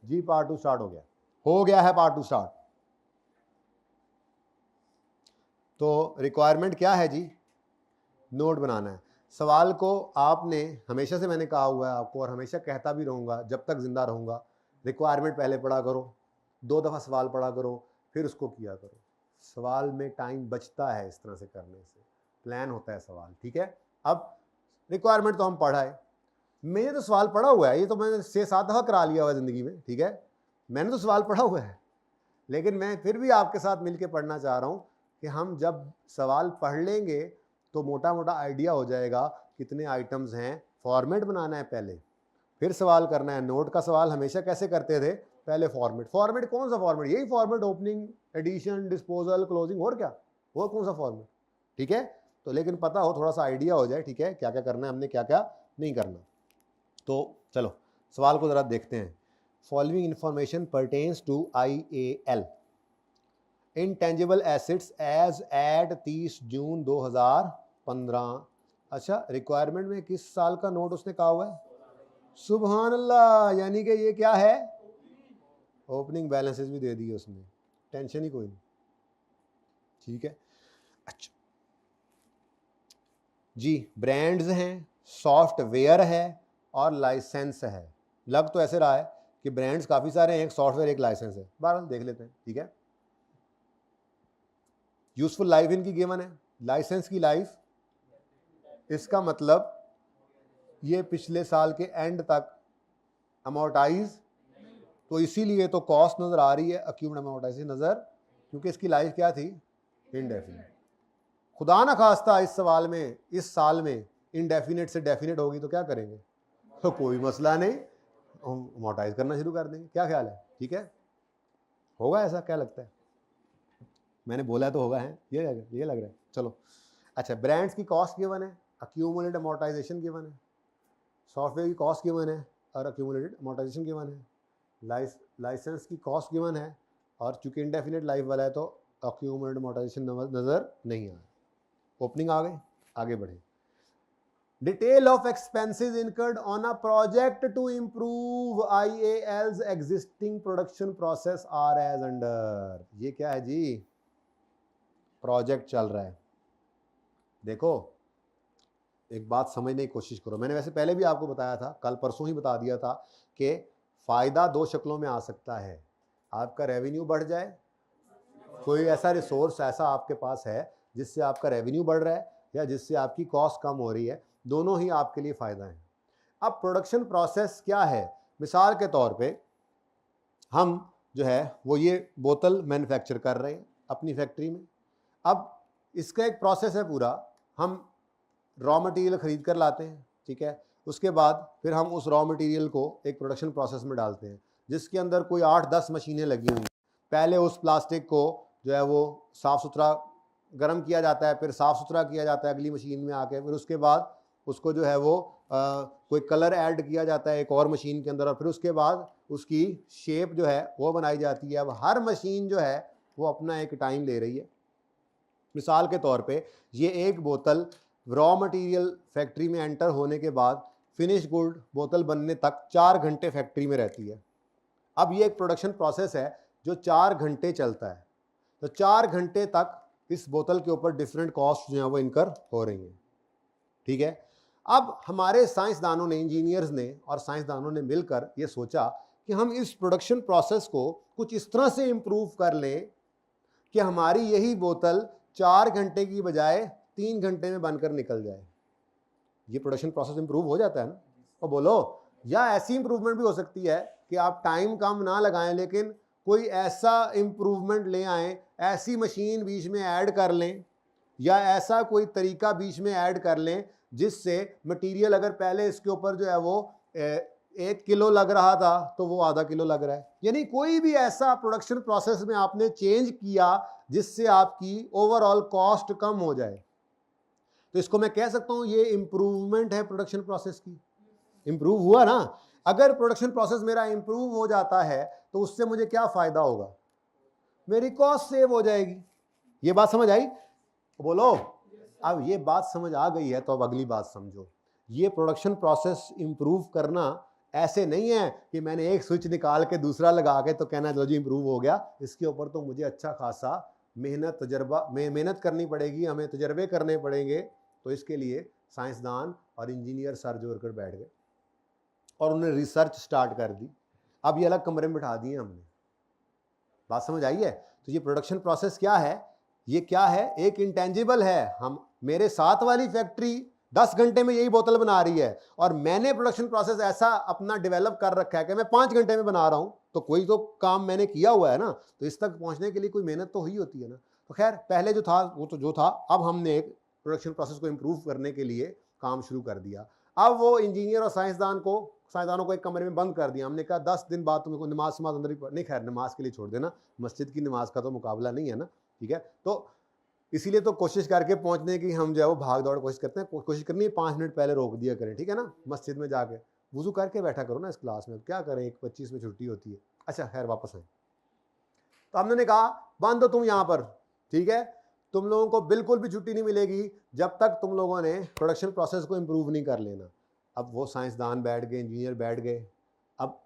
जी part 2 start हो गया है पार्ट 2 स्टार्ट। तो रिक्वायरमेंट क्या है जी? नोट बनाना है। सवाल को आपने, हमेशा से मैंने कहा हुआ है आपको और हमेशा कहता भी रहूँगा जब तक जिंदा रहूँगा, रिक्वायरमेंट पहले पढ़ा करो, 2 दफ़ा सवाल पढ़ा करो, फिर उसको किया करो। सवाल में टाइम बचता है इस तरह से करने से, प्लान होता है सवाल, ठीक है। अब रिक्वायरमेंट तो हम पढ़ा है, मैंने तो सवाल पढ़ा हुआ है, ये तो मैंने 6-7 दफ़ा करा लिया हुआ है ज़िंदगी में, ठीक है। मैंने तो सवाल पढ़ा हुआ है, लेकिन मैं फिर भी आपके साथ मिलकर पढ़ना चाह रहा हूँ कि हम जब सवाल पढ़ लेंगे तो मोटा मोटा आइडिया हो जाएगा कितने आइटम्स हैं। फॉर्मेट बनाना है पहले, फिर सवाल करना है। नोट का सवाल हमेशा कैसे करते थे? पहले फॉर्मेट। फॉर्मेट कौन सा फॉर्मेट? यही format, opening, addition, disposal, closing, और क्या? वो कौन सा फॉर्मेट? ठीक है। तो लेकिन पता हो, थोड़ा सा आइडिया हो जाए, ठीक है, क्या क्या करना है हमने, क्या क्या नहीं करना। तो चलो सवाल को जरा देखते हैं। Following information pertains to IAL, intangible assets as at 30 June 2015। अच्छा, रिक्वायरमेंट में किस साल का नोट उसने कहा हुआ है? सुभान अल्लाह, यानी कि ये क्या है? ओपनिंग बैलेंसेस भी दे दिए उसने, टेंशन ही कोई नहीं, ठीक है। अच्छा जी, ब्रांड्स हैं, सॉफ्टवेयर है और लाइसेंस है। लग तो ऐसे रहा है कि ब्रांड्स काफ़ी सारे हैं, एक सॉफ्टवेयर एक लाइसेंस है। बहरहाल देख लेते हैं, ठीक है। यूजफुल लाइफ इनकी गिवन है, लाइसेंस की लाइफ, इसका मतलब ये पिछले साल के एंड तक अमोर्टाइज, तो इसीलिए तो कॉस्ट नज़र आ रही है, अक्यूम्ड अमोर्टाइजेशन नज़र, क्योंकि इसकी लाइफ क्या थी? इनडेफिनिट। खुदा ना खास्ता इस सवाल में, इस साल में इनडेफिनिट से डेफिनिट होगी तो क्या करेंगे? तो कोई मसला नहीं, हम अमोर्टाइज करना शुरू कर देंगे। क्या ख्याल है? ठीक है, होगा ऐसा? क्या लगता है? मैंने बोला तो होगा, है ये लग रहा है। चलो अच्छा, ब्रांड्स की कॉस्ट गिवन है, अक्यूमुलेटेड अमोर्टाइजेशन गिवन है, सॉफ्टवेयर की कॉस्ट गिवन है और अक्यूमुलेटेड अमोर्टाइजेशन गिवन है, लाइसेंस की कॉस्ट गिवन है, और चूंकि इंडेफिनिट लाइफ वाला है तो अक्यूमुलेटेड अमोर्टाइजेशन नज़र नहीं आ रहा। ओपनिंग आ गई, आगे बढ़े। Detail of expenses incurred on a project to improve IAL's existing production process are as under. ये क्या है जी? प्रोजेक्ट चल रहा है। देखो, एक बात समझने की कोशिश करो, मैंने वैसे पहले भी आपको बताया था, कल परसों ही बता दिया था कि फ़ायदा 2 शक्लों में आ सकता है। आपका रेवेन्यू बढ़ जाए, कोई ऐसा रिसोर्स ऐसा आपके पास है जिससे आपका रेवेन्यू बढ़ रहा है या जिससे आपकी कॉस्ट कम हो रही है, दोनों ही आपके लिए फ़ायदा है। अब प्रोडक्शन प्रोसेस क्या है? मिसाल के तौर पे हम जो है वो ये बोतल मैन्युफैक्चर कर रहे हैं अपनी फैक्ट्री में। अब इसका एक प्रोसेस है पूरा, हम रॉ मटेरियल ख़रीद कर लाते हैं, ठीक है। उसके बाद फिर हम उस रॉ मटेरियल को एक प्रोडक्शन प्रोसेस में डालते हैं, जिसके अंदर कोई 8-10 मशीनें लगी हुई। पहले उस प्लास्टिक को जो है वो साफ़ सुथरा गर्म किया जाता है, फिर साफ़ सुथरा किया जाता है अगली मशीन में आके, फिर उसके बाद उसको जो है वो कोई कलर ऐड किया जाता है एक और मशीन के अंदर, और फिर उसके बाद उसकी शेप जो है वो बनाई जाती है। अब हर मशीन जो है वो अपना एक टाइम ले रही है। मिसाल के तौर पे ये एक बोतल रॉ मटेरियल फैक्ट्री में एंटर होने के बाद फिनिश गुड बोतल बनने तक 4 घंटे फैक्ट्री में रहती है। अब ये एक प्रोडक्शन प्रोसेस है जो 4 घंटे चलता है, तो 4 घंटे तक इस बोतल के ऊपर डिफरेंट कॉस्ट जो है वो इनकर हो रही हैं, ठीक है। अब हमारे साइंसदानों ने, इंजीनियर्स ने और साइंसदानों ने मिलकर ये सोचा कि हम इस प्रोडक्शन प्रोसेस को कुछ इस तरह से इम्प्रूव कर लें कि हमारी यही बोतल 4 घंटे की बजाय 3 घंटे में बनकर निकल जाए। ये प्रोडक्शन प्रोसेस इंप्रूव हो जाता है ना? और बोलो, या ऐसी इंप्रूवमेंट भी हो सकती है कि आप टाइम कम ना लगाएं लेकिन कोई ऐसा इंप्रूवमेंट ले आएं, ऐसी मशीन बीच में ऐड कर लें या ऐसा कोई तरीका बीच में ऐड कर लें जिससे मटेरियल अगर पहले इसके ऊपर जो है वो 1 किलो लग रहा था तो वो आधा किलो लग रहा है। यानी कोई भी ऐसा प्रोडक्शन प्रोसेस में आपने चेंज किया जिससे आपकी ओवरऑल कॉस्ट कम हो जाए, तो इसको मैं कह सकता हूं ये इंप्रूवमेंट है प्रोडक्शन प्रोसेस की। इंप्रूव हुआ ना? अगर प्रोडक्शन प्रोसेस मेरा इंप्रूव हो जाता है तो उससे मुझे क्या फायदा होगा? मेरी कॉस्ट सेव हो जाएगी। ये बात समझ आई? बोलो। अब ये बात समझ आ गई है तो अब अगली बात समझो। ये प्रोडक्शन प्रोसेस इंप्रूव करना ऐसे नहीं है कि मैंने एक स्विच निकाल के दूसरा लगा के तो कहना लो जी इंप्रूव हो गया। इसके ऊपर तो मुझे अच्छा खासा मेहनत करनी पड़ेगी, हमें तजर्बे करने पड़ेंगे। तो इसके लिए साइंसदान और इंजीनियर सर जोड़ कर बैठ गए और उन्होंने रिसर्च स्टार्ट कर दी। अब ये अलग कमरे में बिठा दिए हमने। बात समझ आई है? तो ये प्रोडक्शन प्रोसेस क्या है? ये क्या है? एक इंटेंजिबल है। हम मेरे साथ वाली फैक्ट्री 10 घंटे में यही बोतल बना रही है और मैंने प्रोडक्शन प्रोसेस ऐसा अपना डेवलप कर रखा है कि मैं 5 घंटे में बना रहा हूं, तो कोई तो काम मैंने किया हुआ है ना, तो इस तक पहुंचने के लिए कोई मेहनत तो हुई होती है ना। तो खैर पहले जो था वो तो जो था, अब हमने एक प्रोडक्शन प्रोसेस को इम्प्रूव करने के लिए काम शुरू कर दिया। अब वो इंजीनियर और साइंसदानों को एक कमरे में बंद कर दिया। हमने कहा 10 दिन बाद तुमको नमाज अंदर ही नहीं, खैर नमाज के लिए छोड़ देना, मस्जिद की नमाज का तो मुकाबला नहीं है ना, ठीक है। तो इसीलिए तो कोशिश करके पहुंचने की हम जो है वो भाग दौड़ कोशिश करते हैं। कोशिश करनी है 5 मिनट पहले रोक दिया करें, ठीक है ना। मस्जिद में जाके वुजू करके बैठा करो ना इस क्लास में, क्या करें, 1:25 में छुट्टी होती है। अच्छा खैर वापस आए, तो हमने कहा बंद हो तुम यहाँ पर, ठीक है। तुम लोगों को बिल्कुल भी छुट्टी नहीं मिलेगी जब तक तुम लोगों ने प्रोडक्शन प्रोसेस को इम्प्रूव नहीं कर लेना। अब वो साइंसदान बैठ गए, इंजीनियर बैठ गए, अब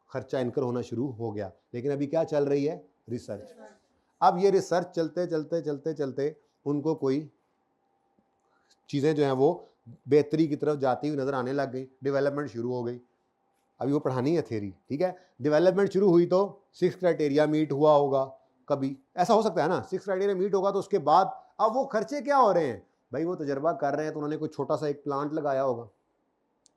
खर्चा इनकर होना शुरू हो गया। लेकिन अभी क्या चल रही है? रिसर्च। अब ये रिसर्च चलते चलते चलते चलते उनको कोई चीज़ें जो हैं वो बेहतरी की तरफ जाती हुई नज़र आने लग गई, डेवलपमेंट शुरू हो गई। अभी वो पढ़ानी है थ्योरी, ठीक है। डेवलपमेंट शुरू हुई तो 6 क्राइटेरिया मीट हुआ होगा, कभी ऐसा हो सकता है ना, 6 क्राइटेरिया मीट होगा तो उसके बाद अब वो खर्चे क्या हो रहे हैं भाई, वो तजर्बा कर रहे हैं तो उन्होंने कोई छोटा सा एक प्लांट लगाया होगा,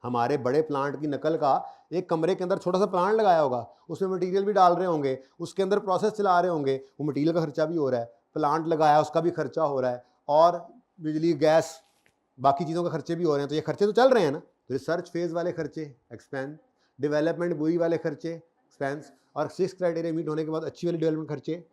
हमारे बड़े प्लांट की नकल का एक कमरे के अंदर छोटा सा प्लांट लगाया होगा, उसमें मटेरियल भी डाल रहे होंगे, उसके अंदर प्रोसेस चला रहे होंगे, वो मटेरियल का खर्चा भी हो रहा है, प्लांट लगाया उसका भी खर्चा हो रहा है, और बिजली गैस बाकी चीज़ों के खर्चे भी हो रहे हैं। तो ये खर्चे तो चल रहे हैं ना। तो रिसर्च फेज वाले खर्चे एक्सपेंस, डेवलपमेंट बुरी वाले खर्चे एक्सपेंस, और 6 क्राइटेरिया मीट होने के बाद अच्छी वाली डेवलपमेंट खर्चे।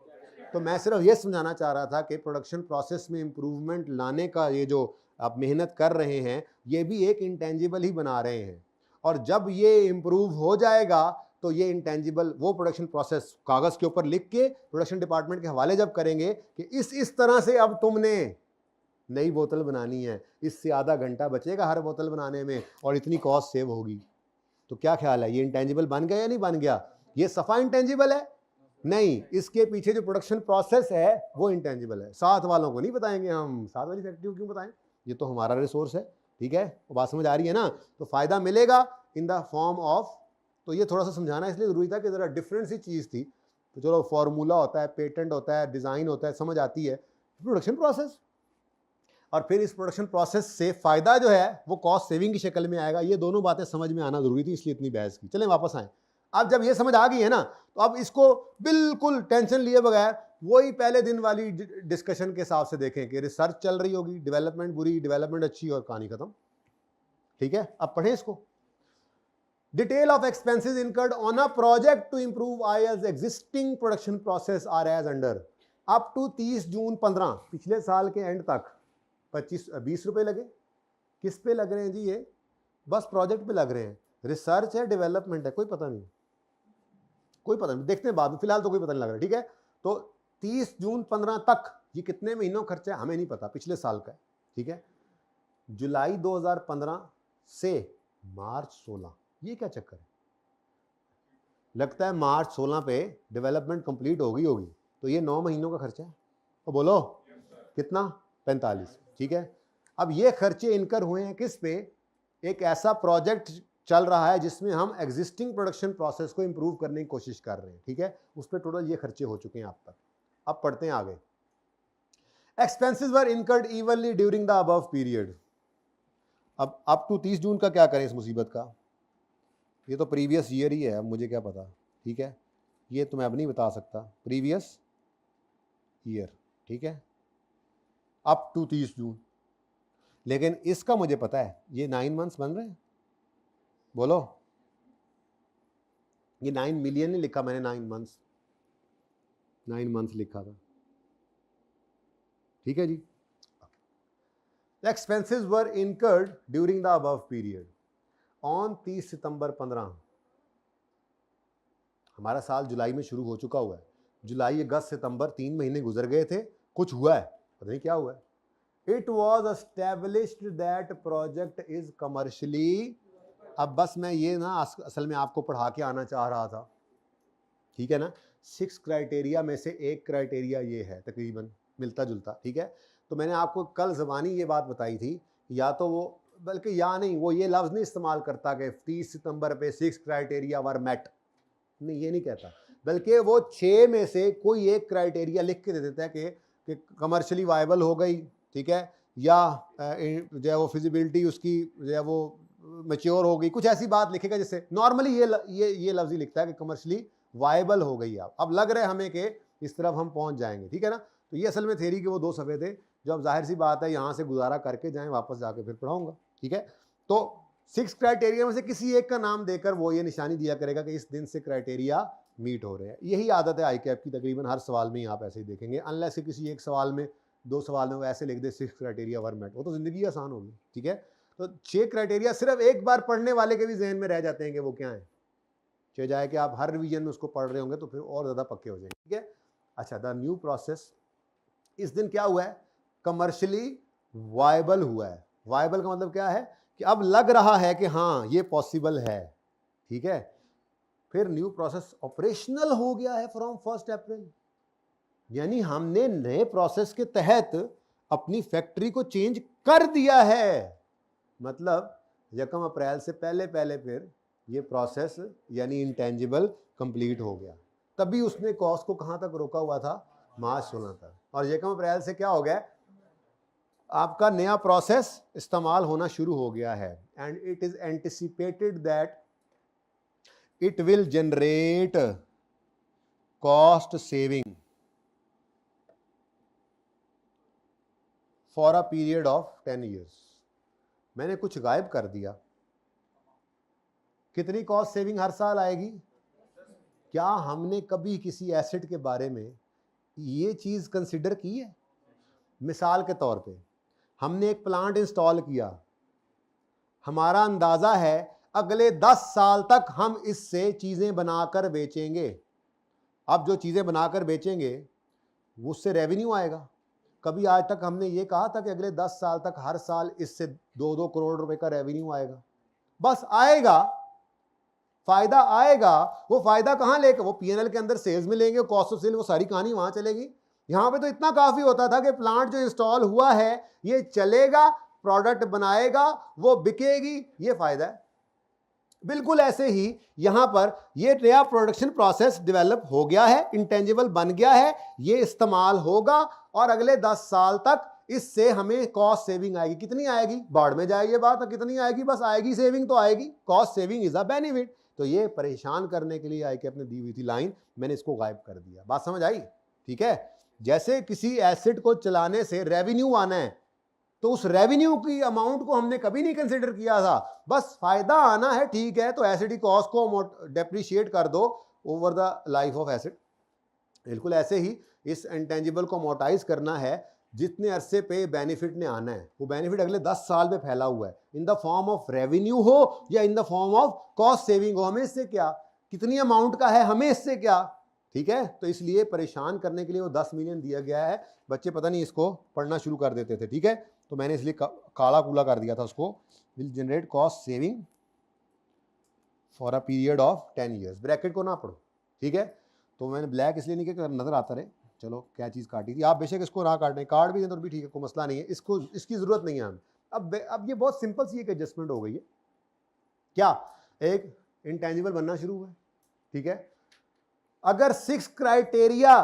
तो मैं सिर्फ ये समझाना चाह रहा था कि प्रोडक्शन प्रोसेस में इम्प्रूवमेंट लाने का ये जो आप मेहनत कर रहे हैं, ये भी एक इंटेंजिबल ही बना रहे हैं। और जब ये इम्प्रूव हो जाएगा तो ये इंटेंजिबल वो प्रोडक्शन प्रोसेस कागज़ के ऊपर लिख के प्रोडक्शन डिपार्टमेंट के हवाले जब करेंगे कि इस तरह से अब तुमने नई बोतल बनानी है, इससे आधा घंटा बचेगा हर बोतल बनाने में और इतनी कॉस्ट सेव होगी। तो क्या ख्याल है, ये इंटेंजिबल बन गया या नहीं बन गया? ये सफ़ा इंटेंजिबल है? नहीं, इसके पीछे जो प्रोडक्शन प्रोसेस है वो इंटेंजिबल है। साथ वालों को नहीं बताएंगे हम, साथ वाली फैक्ट्री को क्यों बताएं, ये तो हमारा रिसोर्स है, ठीक है। बात समझ आ रही है ना। तो फ़ायदा मिलेगा इन द फॉर्म ऑफ, तो ये थोड़ा सा समझाना इसलिए ज़रूरी था कि ज़रा डिफरेंट सी चीज़ थी। तो चलो फार्मूला होता है, पेटेंट होता है, डिज़ाइन होता है, समझ आती है, प्रोडक्शन प्रोसेस, और फिर इस प्रोडक्शन प्रोसेस से फ़ायदा जो है वो कॉस्ट सेविंग की शक्ल में आएगा। ये दोनों बातें समझ में आना ज़रूरी थी, इसलिए इतनी बहस की। चलें वापस आएँ। अब जब ये समझ आ गई है ना, तो अब इसको बिल्कुल टेंशन लिए बगैर वही पहले दिन वाली डिस्कशन के हिसाब से देखें कि रिसर्च चल रही होगी, डेवलपमेंट बुरी, डेवलपमेंट अच्छी, और कहानी खत्म, ठीक है। अब पढ़ें इसको। Detail of expenses incurred on a project to improve IS existing production process are as under. Up to 30 June 15, पिछले साल के एंड तक 20 रुपए लगे। किस पे लग रहे हैं जी? ये बस प्रोजेक्ट पे लग रहे हैं। रिसर्च है, डेवलपमेंट है, कोई पता नहीं, कोई पता नहीं, देखते हैं बाद में, फिलहाल तो कोई पता नहीं लग रहा, ठीक है। तो 30 जून 15 तक ये कितने महीनों खर्चा है हमें नहीं पता, पिछले साल का है, ठीक है। जुलाई 2015 से मार्च 16, ये क्या चक्कर है? लगता है मार्च 16 पे डेवलपमेंट कंप्लीट हो गई होगी, तो ये 9 महीनों का खर्चा है। तो बोलो कितना? 45, ठीक है। अब ये खर्चे इनकर हुए हैं किस पे? एक ऐसा प्रोजेक्ट चल रहा है जिसमें हम एग्जिस्टिंग प्रोडक्शन प्रोसेस को इंप्रूव करने की कोशिश कर रहे हैं, ठीक है। उस पर टोटल ये खर्चे हो चुके हैं अब तक। अब पढ़ते हैं आगे। Expenses were incurred evenly during the above period. अब अप टू 30 जून का क्या करें इस मुसीबत का? ये तो प्रीवियस ईयर ही है, अब मुझे क्या पता, ठीक है। ये तो मैं अब नहीं बता सकता, प्रीवियस ईयर, ठीक है, अप टू 30 जून। लेकिन इसका मुझे पता है, ये 9 मंथ्स बन रहे हैं। बोलो, ये 9 मिलियन नहीं लिखा मैंने, 9 मंथ्स, 9 मंथ्स लिखा था, ठीक है जी। Expenses were incurred during the above period on 30 September 15। हमारा साल जुलाई में शुरू हो चुका हुआ है। जुलाई, अगस्त, सितंबर 3 महीने गुजर गए थे, कुछ हुआ है, पता नहीं क्या हुआ है। It was established that project is commercially अब बस मैं ये ना असल में आपको पढ़ा के आना चाह रहा था, ठीक है ना। 6 क्राइटेरिया में से एक क्राइटेरिया ये है, तकरीबन मिलता जुलता, ठीक है। तो मैंने आपको कल ज़बानी ये बात बताई थी, या तो वो, बल्कि या नहीं, वो ये लफ्ज़ नहीं इस्तेमाल करता कि 30 सितंबर पे 6 क्राइटेरिया वर मेट, नहीं, ये नहीं कहता, बल्कि वो 6 में से कोई एक क्राइटेरिया लिख के दे देता है कि कमर्शियली वायबल हो गई, ठीक है, या जो है वो फिजिबिलिटी उसकी जो है वो मैच्योर हो गई, कुछ ऐसी बात लिखेगा जिससे नॉर्मली ये लफ्ज़ ही लिखता है कि कमर्शियली वायबल हो गई। आप अब लग रहा है हमें कि इस तरफ हम पहुंच जाएंगे, ठीक है ना। तो ये असल में थ्योरी के वो 2 सफ़े थे जो अब जाहिर सी बात है यहाँ से गुजारा करके जाएं, वापस जाके फिर पढ़ाऊंगा, ठीक है। तो 6 क्राइटेरिया में से किसी एक का नाम देकर वो ये निशानी दिया करेगा कि इस दिन से क्राइटेरिया मीट हो रहे हैं। यही आदत है ICAP की, तकरीबन हर सवाल में आप ऐसे ही देखेंगे, अनलेस कि किसी एक सवाल में 2 सवाल में वो ऐसे लिख दे 6 क्राइटेरिया वर मेट, वो तो ज़िंदगी आसान होगी, ठीक है। तो 6 क्राइटेरिया सिर्फ एक बार पढ़ने वाले के भी जहन में रह जाते हैं कि वो क्या है, चाहे जाए कि आप हर रिवीजन में उसको पढ़ रहे होंगे तो फिर और ज़्यादा पक्के हो जाएंगे, ठीक है। अच्छा, द न्यू प्रोसेस, इस दिन क्या हुआ है, कमर्शियली वायबल हुआ है। वायबल का मतलब क्या है कि अब लग रहा है कि हाँ ये पॉसिबल है, ठीक है। फिर न्यू प्रोसेस ऑपरेशनल हो गया है फ्रॉम 1 अप्रैल, यानी हमने नए प्रोसेस के तहत अपनी फैक्ट्री को चेंज कर दिया है। मतलब 1 अप्रैल से पहले फिर ये प्रोसेस यानी इंटेंजिबल कंप्लीट हो गया। तभी उसने कॉस्ट को कहां तक रोका हुआ था, मार्च 16 तक, और 1 अप्रैल से क्या हो गया, आपका नया प्रोसेस इस्तेमाल होना शुरू हो गया है। And it is anticipated that it will generate cost saving for a period of 10 years. मैंने कुछ गायब कर दिया, कितनी कॉस्ट सेविंग हर साल आएगी? क्या हमने कभी किसी एसेट के बारे में ये चीज़ कंसिडर की है? मिसाल के तौर पे हमने एक प्लांट इंस्टॉल किया, हमारा अंदाज़ा है अगले 10 साल तक हम इससे चीज़ें बनाकर बेचेंगे। अब जो चीज़ें बनाकर बेचेंगे उससे रेवेन्यू आएगा। कभी आज तक हमने ये कहा था कि अगले 10 साल तक हर साल इससे 2-2 करोड़ रुपए का रेवेन्यू आएगा? बस आएगा, फायदा आएगा। वो फायदा कहाँ लेकर, वो P&L के अंदर सेल्स में लेंगे, कॉस्ट ऑफ सेल, वो सारी कहानी वहां चलेगी। यहाँ पे तो इतना काफी होता था कि प्लांट जो इंस्टॉल हुआ है ये चलेगा, प्रोडक्ट बनाएगा, वो बिकेगी, ये फायदा है। बिल्कुल ऐसे ही यहां पर ये नया प्रोडक्शन प्रोसेस डेवलप हो गया है, इंटेंजिबल बन गया है, ये इस्तेमाल होगा और अगले 10 साल तक इससे हमें कॉस्ट सेविंग आएगी। कितनी आएगी, बाढ़ में जाएगी बात, कितनी आएगी, बस आएगी, सेविंग तो आएगी। Cost saving is a benefit. तो ये परेशान करने के लिए ICAP ने दी हुई थी लाइन, मैंने इसको गायब कर दिया। बात समझ आई, ठीक है। जैसे किसी एसेट को चलाने से रेवेन्यू आना है, तो उस रेवेन्यू की अमाउंट को हमने कभी नहीं कंसिडर किया था, बस फायदा आना है, ठीक है, तो एसेट की कॉस्ट को डेप्रिशिएट कर दो over the life of asset. बिल्कुल ऐसे ही इस इंटेंजिबल को अमोर्टाइज करना है, जितने अरसे पे बेनिफिट ने आना है वो बेनिफिट अगले 10 साल में फैला हुआ है, in the form of revenue हो या in the form of cost saving हो। हमें इससे क्या, कितनी अमाउंट का है, हमें इससे क्या, ठीक है। तो इसलिए परेशान करने के लिए वो 10 मिलियन दिया गया है। बच्चे पता नहीं इसको पढ़ना शुरू कर देते थे, ठीक है, तो मैंने इसलिए काला कूला कर दिया था उसको, will generate cost saving for a period of 10 years. Bracket को ना पढ़ो, ठीक है। तो मैंने ब्लैक इसलिए नहीं किया, नजर आता रहे। चलो क्या चीज़ काटी थी, आप बेशक इसको ना काटें, कार्ड भी दें तो भी ठीक है, कोई मसला नहीं है, इसको इसकी ज़रूरत नहीं है हमें। अब ये बहुत सिंपल सी एक एडजस्टमेंट हो गई है। क्या, एक इंटेंजिबल बनना शुरू हुआ है, ठीक है। अगर 6 क्राइटेरिया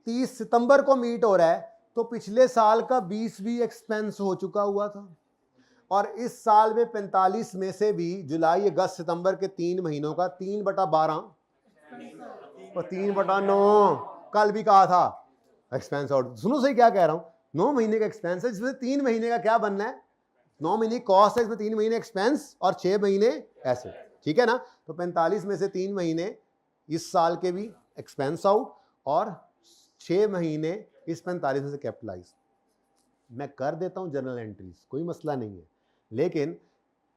30 सितंबर को मीट हो रहा है तो पिछले साल का 20 भी एक्सपेंस हो चुका हुआ था, और इस साल में 45 में से भी जुलाई अगस्त सितंबर के 3 महीनों का 3/12 और 3/9 कल भी कहा था एक्सपेंस आउट। सुनो सही क्या कह रहा हूं, 9 महीने का एक्सपेंस है, जिसमें 3 महीने का क्या बनना है, 9 महीने कॉस्ट है, इसमें 3 महीने एक्सपेंस और 6 महीने एसेट, ठीक है ना। तो 45 में से 3 महीने इस साल के भी एक्सपेंस आउट और 6 महीने इस 45 में से कैपिटलाइज। मैं कर देता हूं जर्नल एंट्रीज, कोई मसला नहीं है, लेकिन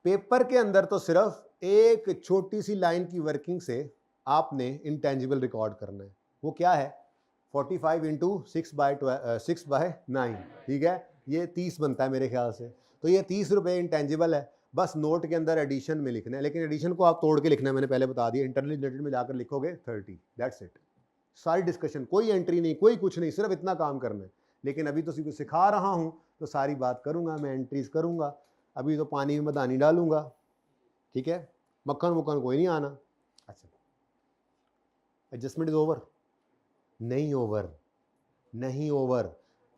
पेपर के अंदर तो सिर्फ एक छोटी सी लाइन की वर्किंग से आपने इंटेंजिबल रिकॉर्ड करना है। वो क्या है, 45 इंटू 6/9, ठीक है, ये 30 बनता है मेरे ख्याल से। तो ये 30 रुपये इंटेंजिबल है, बस नोट के अंदर एडिशन में लिखना है, लेकिन एडिशन को आप तोड़ के लिखना है, मैंने पहले बता दिया। इंटरनली जनरेटेड में जाकर लिखोगे 30, दैट्स इट। सारी डिस्कशन, कोई एंट्री नहीं, कोई कुछ नहीं, सिर्फ इतना काम करना है। लेकिन अभी तो सिर्फ सिखा रहा हूँ तो सारी बात करूँगा, मैं एंट्रीज करूँगा। अभी तो पानी में मदानी डालूंगा, ठीक है, मक्खन मुक्खन कोई नहीं आना। अच्छा, एडजस्टमेंट इज ओवर? नहीं ओवर, नहीं ओवर।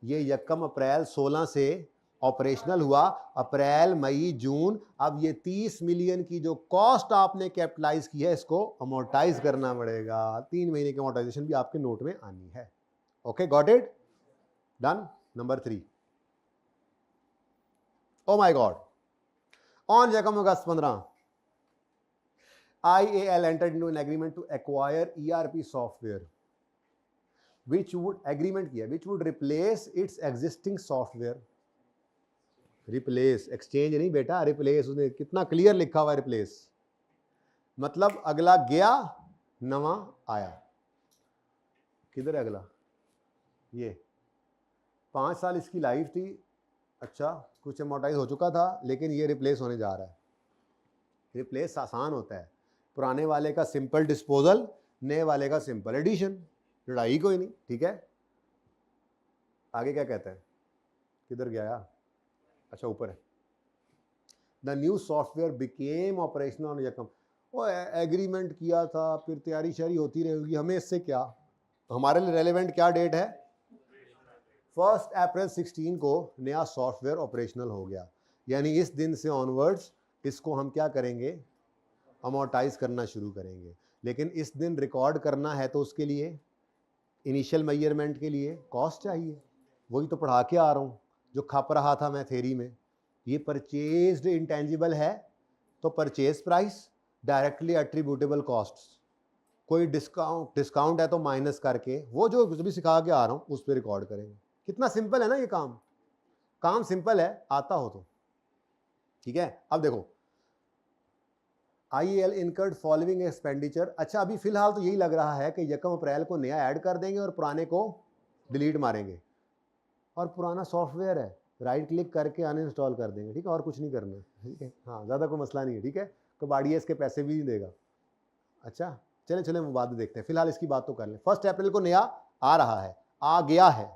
ये 1 अप्रैल 16 से ऑपरेशनल हुआ, अप्रैल मई जून। अब ये 30 मिलियन की जो कॉस्ट आपने कैपिटलाइज की है, इसको अमोर्टाइज करना पड़ेगा। 3 महीने की अमोर्टाइजेशन भी आपके नोट में आनी है। Okay, got it? Done. Number 3, oh my God, on 1 August 15 IAL entered into an agreement to acquire ERP software which would replace its existing software। Replace, exchange नहीं बेटा, रिप्लेस। उसने कितना क्लियर लिखा हुआ है, रिप्लेस मतलब अगला गया, नवा आया। किधर है अगला? ये 5 साल इसकी लाइफ थी। अच्छा, कुछ अमोर्टाइज हो चुका था, लेकिन ये रिप्लेस होने जा रहा है। रिप्लेस आसान होता है, पुराने वाले का सिंपल डिस्पोजल, नए वाले का सिंपल एडिशन, लड़ाई कोई नहीं, ठीक है। आगे क्या कहता है, किधर गया? अच्छा, ऊपर है। The new software became operational on यकम। वो एग्रीमेंट किया था, फिर तैयारी शरी होती रहेगी, हमें इससे क्या? तो हमारे लिए रेलेवेंट क्या डेट है? 1 अप्रैल 16 को नया सॉफ्टवेयर ऑपरेशनल हो गया, यानी इस दिन से ऑनवर्ड्स इसको हम क्या करेंगे? अमोर्टाइज करना शुरू करेंगे। लेकिन इस दिन रिकॉर्ड करना है तो उसके लिए इनिशियल मेजरमेंट के लिए कॉस्ट चाहिए। वही तो पढ़ा के आ रहा हूँ, जो खप रहा था मैं थेरी में। ये परचेज्ड इंटेंजिबल है तो purchase price, directly attributable costs, कोई डिस्काउंट है तो माइनस करके, वो जो भी सिखा के आ रहा हूँ उस पर रिकॉर्ड करेंगे। कितना सिंपल है ना ये काम सिंपल है, आता हो तो, ठीक है। अब देखो, IAL incurred फॉलोइंग एक्सपेंडिचर। अच्छा, अभी फिलहाल तो यही लग रहा है कि 1 अप्रैल को नया ऐड कर देंगे और पुराने को डिलीट मारेंगे, और पुराना सॉफ्टवेयर है, राइट क्लिक करके अनइंस्टॉल कर देंगे, ठीक है, और कुछ नहीं करना, ठीक है। हाँ, ज़्यादा कोई मसला नहीं है, ठीक है। कबाड़िया इसके पैसे भी नहीं देगा। अच्छा, चले वो बाद में देखते हैं, फिलहाल इसकी बात तो कर लें। 1 अप्रैल को नया आ रहा है, आ गया है,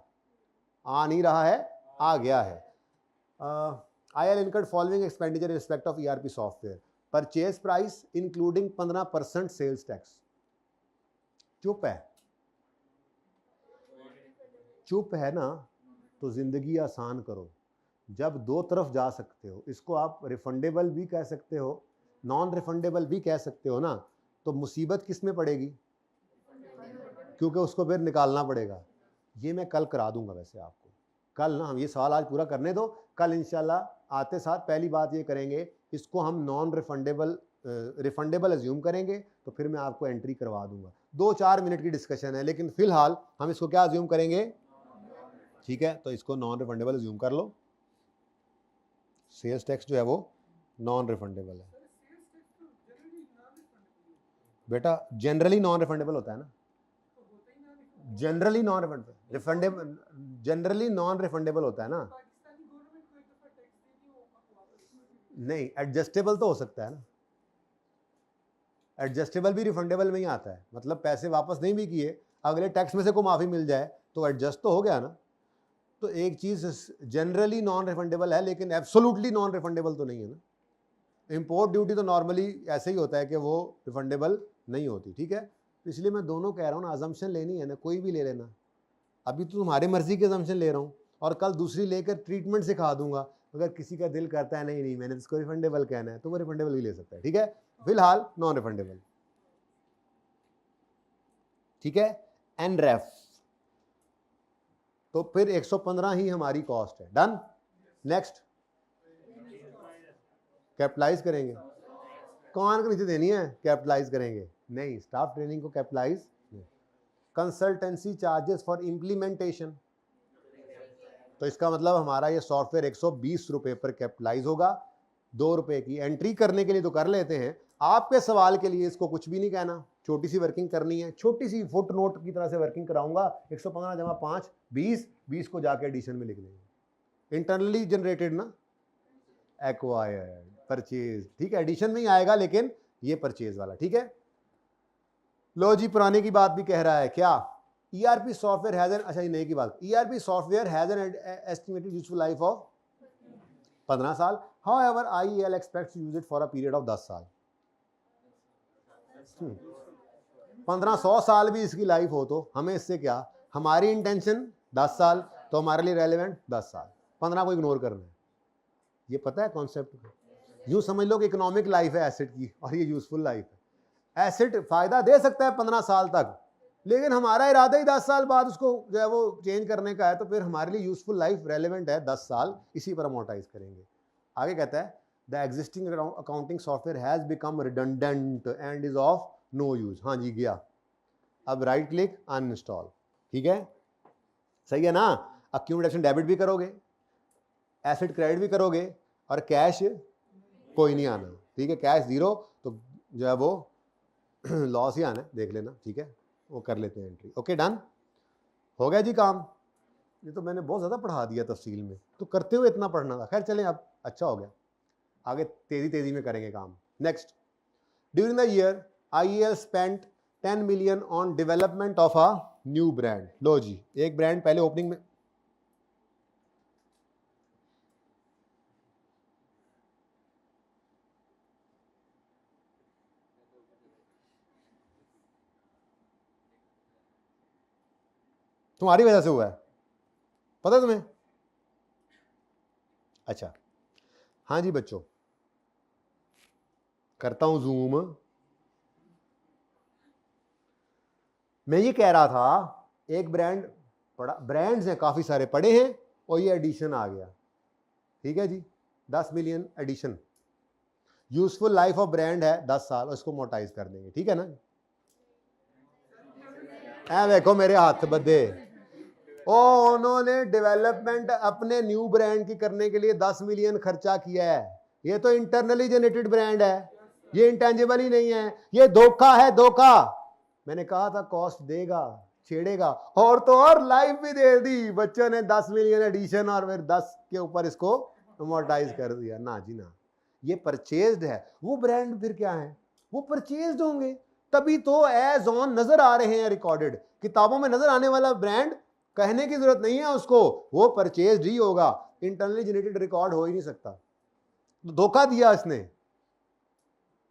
आ नहीं रहा है, आ गया है। IAL incurred following expenditure in respect of ERP software. Purchase price including 15% sales tax. चुप है ना, तो जिंदगी आसान करो। जब दो तरफ जा सकते हो, इसको आप रिफंडेबल भी कह सकते हो, नॉन रिफंडेबल भी कह सकते हो ना, तो मुसीबत किस में पड़ेगी? क्योंकि उसको फिर निकालना पड़ेगा। ये मैं कल करा दूंगा वैसे आपको, कल ना, हम ये सवाल आज पूरा करने दो, कल इंशाल्लाह आते साथ पहली बात ये करेंगे, इसको हम नॉन रिफंडेबल एज्यूम करेंगे, तो फिर मैं आपको एंट्री करवा दूंगा। 2-4 मिनट की डिस्कशन है, लेकिन फिलहाल हम इसको क्या एज्यूम करेंगे? ठीक है, तो इसको नॉन रिफंडेबल एज्यूम कर लो। सेल्स टैक्स जो है वो नॉन रिफंडेबल है बेटा, जनरली नॉन रिफंडेबल होता है ना, generally non refundable, generally non refundable होता है ना। नहीं, एडजस्टेबल तो हो सकता है ना, एडजस्टेबल भी रिफंडेबल में ही आता है, मतलब पैसे वापस नहीं भी किए, अगले टैक्स में से को माफ़ी मिल जाए तो एडजस्ट तो हो गया ना। तो एक चीज़ जनरली नॉन रिफंडेबल है, लेकिन एब्सोल्युटली नॉन रिफंडेबल तो नहीं है ना। इंपोर्ट ड्यूटी तो नॉर्मली ऐसे ही होता है कि वो रिफंडेबल नहीं होती, ठीक है। तो इसलिए मैं दोनों कह रहा हूँ ना, अजम्पशन लेनी है ना, कोई भी ले लेना। अभी तो तुम्हारी मर्जी की अजम्पशन ले रहा हूँ, और कल दूसरी लेकर ट्रीटमेंट सिखा दूंगा। अगर किसी का दिल करता है नहीं मैंने इसको रिफंडेबल कहना है, तो वो रिफंडेबल भी ले सकता है, ठीक है। फिलहाल नॉन रिफंडेबल, ठीक है। NREF, तो फिर 115 ही हमारी कॉस्ट है। डन। नेक्स्ट, कैपिटलाइज करेंगे, कौन के नीचे देनी है? कैपिटलाइज करेंगे नहीं, स्टाफ ट्रेनिंग को capitalize. Consultancy charges for implementation, तो इसका मतलब हमारा ये सॉफ्टवेयर 120 रुपए पर कैपिटलाइज होगा। 2 रुपए की एंट्री करने के लिए तो कर लेते हैं, आपके सवाल के लिए इसको कुछ भी नहीं कहना, छोटी सी वर्किंग करनी है, छोटी सी फुट नोट की तरह से वर्किंग कराऊंगा। 115 जमा 5 20 को जाके एडिशन में लिख देंगे। इंटरनली जनरेटेड ना, एक्वायर्ड, परचेज, ठीक है, एडिशन में ही आएगा लेकिन ये परचेज वाला, ठीक है। लो जी, पुराने की बात भी कह रहा है क्या, ERP सॉफ्टवेयर हैज एन, अच्छा ये नए की बात, ERP software has an estimated useful life of 15 साल, however IEL expects to use it for a period of 10 साल। 1500 साल भी इसकी लाइफ हो तो हमें इससे क्या, हमारी इंटेंशन 10 साल, तो हमारे लिए रेलेवेंट 10 साल, 15 को इग्नोर करना है। ये पता है कॉन्सेप्ट, यूं समझ लो कि इकोनॉमिक लाइफ है एसेट की और ये यूजफुल लाइफ है। एसेट फायदा दे सकता है 15 साल तक, लेकिन हमारा इरादा ही 10 साल बाद उसको जो है वो चेंज करने का है, तो फिर हमारे लिए यूजफुल लाइफ रेलेवेंट है 10 साल, इसी पर अमोर्टाइज करेंगे। आगे कहता है the existing accounting software has become redundant and is of no use. हाँ जी गया, अब राइट क्लिक अनइंस्टॉल, ठीक है, सही है ना। अक्यूमुलेशन डेबिट भी करोगे, एसेट क्रेडिट भी करोगे, और कैश कोई नहीं आना, ठीक है, कैश जीरो, तो जो है वो लॉस ही आना है, देख लेना, ठीक है, वो कर लेते हैं एंट्री। ओके डन, हो गया जी काम। ये तो मैंने बहुत ज़्यादा पढ़ा दिया तफसील में, तो करते हुए इतना पढ़ना था, खैर चलें अब अच्छा हो गया, आगे तेजी में करेंगे काम। Next, during the year IEL spent 10 million on development of a new brand. लो जी, एक ब्रांड पहले ओपनिंग में, तुम्हारी वजह से हुआ है, पता है तुम्हें? अच्छा हाँ जी बच्चों, करता हूं जूम। मैं ये कह रहा था एक ब्रांड पड़ा, ब्रांड्स हैं काफी सारे पड़े हैं, और ये एडिशन आ गया, ठीक है जी, 10 million addition, useful life of brand है 10 साल, उसको मोटाइज कर देंगे, ठीक है ना। ऐ देखो मेरे हाथ बदे, ओ उन्होंने डेवलपमेंट अपने न्यू ब्रांड की करने के लिए 10 मिलियन खर्चा किया है, ये तो इंटरनली जनरेटेड ब्रांड है, ये इंटेंजिबल ही नहीं है, ये धोखा है, धोखा। मैंने कहा था कॉस्ट देगा, छेड़ेगा, और तो और लाइफ भी दे दी बच्चों ने, 10 मिलियन एडिशन, और फिर 10 के ऊपर इसको अमोर्टाइज कर दिया। ना जी ना, ये परचेज्ड है, वो ब्रांड फिर क्या है, वो परचेज्ड होंगे, तभी तो एज ऑन नजर आ रहे हैं, रिकॉर्डेड किताबों में नजर आने वाला ब्रांड कहने की जरूरत नहीं है उसको, वो परचेज्ड ही होगा, इंटरनली जनरेटेड रिकॉर्ड हो ही नहीं सकता। तो धोखा दिया इसने,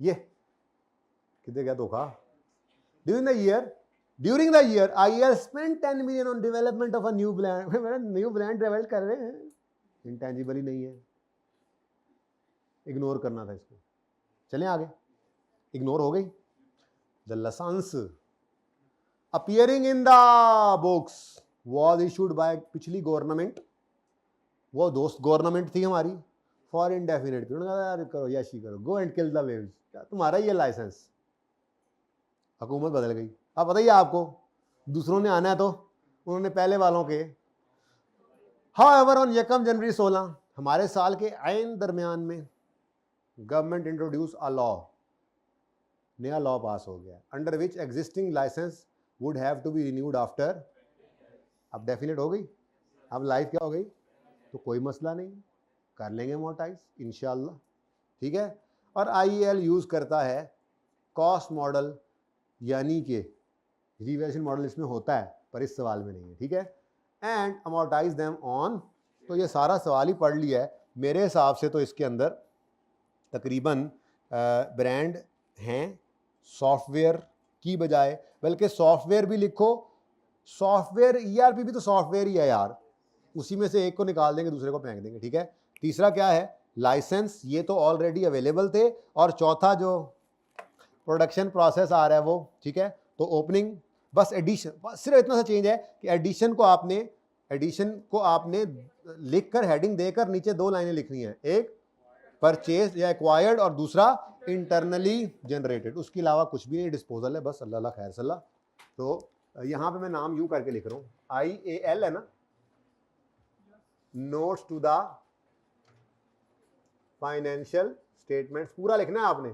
ये कितने गया धोखा। During the year IEL spent 10 million on development of a new brand। मेरा न्यू ब्रांड डेवलप कर रहे हैं, इंटेंजिबल ही नहीं है, इग्नोर करना था इसको। चलें आगे, इग्नोर हो गई। The licence appearing in the books was issued by पिछली गवर्नमेंट, वो दोस्त गवर्नमेंट थी हमारी, फॉर इंडेफिनिट पीरियड। यार करो यशी करो, go and kill the waves, तुम्हारा ये लाइसेंस, हुकूमत बदल गई, अब बताइए आपको, दूसरों ने आना है तो उन्होंने पहले वालों के। हाउएवर ऑन 1 जनवरी 16 हमारे साल के आइन दरमियान में गवर्नमेंट इंट्रोड्यूस अ लॉ, नया लॉ पास हो गया, under which existing licence would have to be renewed after. अब डेफिनेट हो गई, अब लाइफ क्या हो गई, तो कोई मसला नहीं, कर लेंगे मोटाइज इंशाल्लाह, ठीक है। और IEL यूज करता है कॉस्ट मॉडल, यानी कि रिवैल्यूएशन मॉडल इसमें होता है पर इस सवाल में नहीं है, ठीक है, एंड अमोर्टाइज देम ऑन। तो ये सारा सवाल ही पढ़ लिया है मेरे हिसाब से, तो इसके अंदर तकरीबन ब्रांड हैं सॉफ्टवेयर की बजाय, बल्कि सॉफ्टवेयर भी लिखो, सॉफ्टवेयर ERP भी तो सॉफ्टवेयर ही है यार, उसी में से एक को निकाल देंगे दूसरे को फेंक देंगे, ठीक है। तीसरा क्या है, लाइसेंस, ये तो ऑलरेडी अवेलेबल थे, और चौथा जो प्रोडक्शन प्रोसेस आ रहा है वो, ठीक है। तो ओपनिंग बस एडिशन, बस सिर्फ इतना सा चेंज है कि एडिशन को आपने लिख कर हेडिंग देकर नीचे 2 लाइनें लिखनी है, एक परचेज या एक्वायर्ड और दूसरा इंटरनली जनरेटेड, उसके अलावा कुछ भी नहीं, डिस्पोजल है बस, अल्लाह खैर सल्ला। तो यहाँ पे मैं नाम यू करके लिख रहा हूँ, IAL है ना, notes to the financial statements, पूरा लिखना है आपने,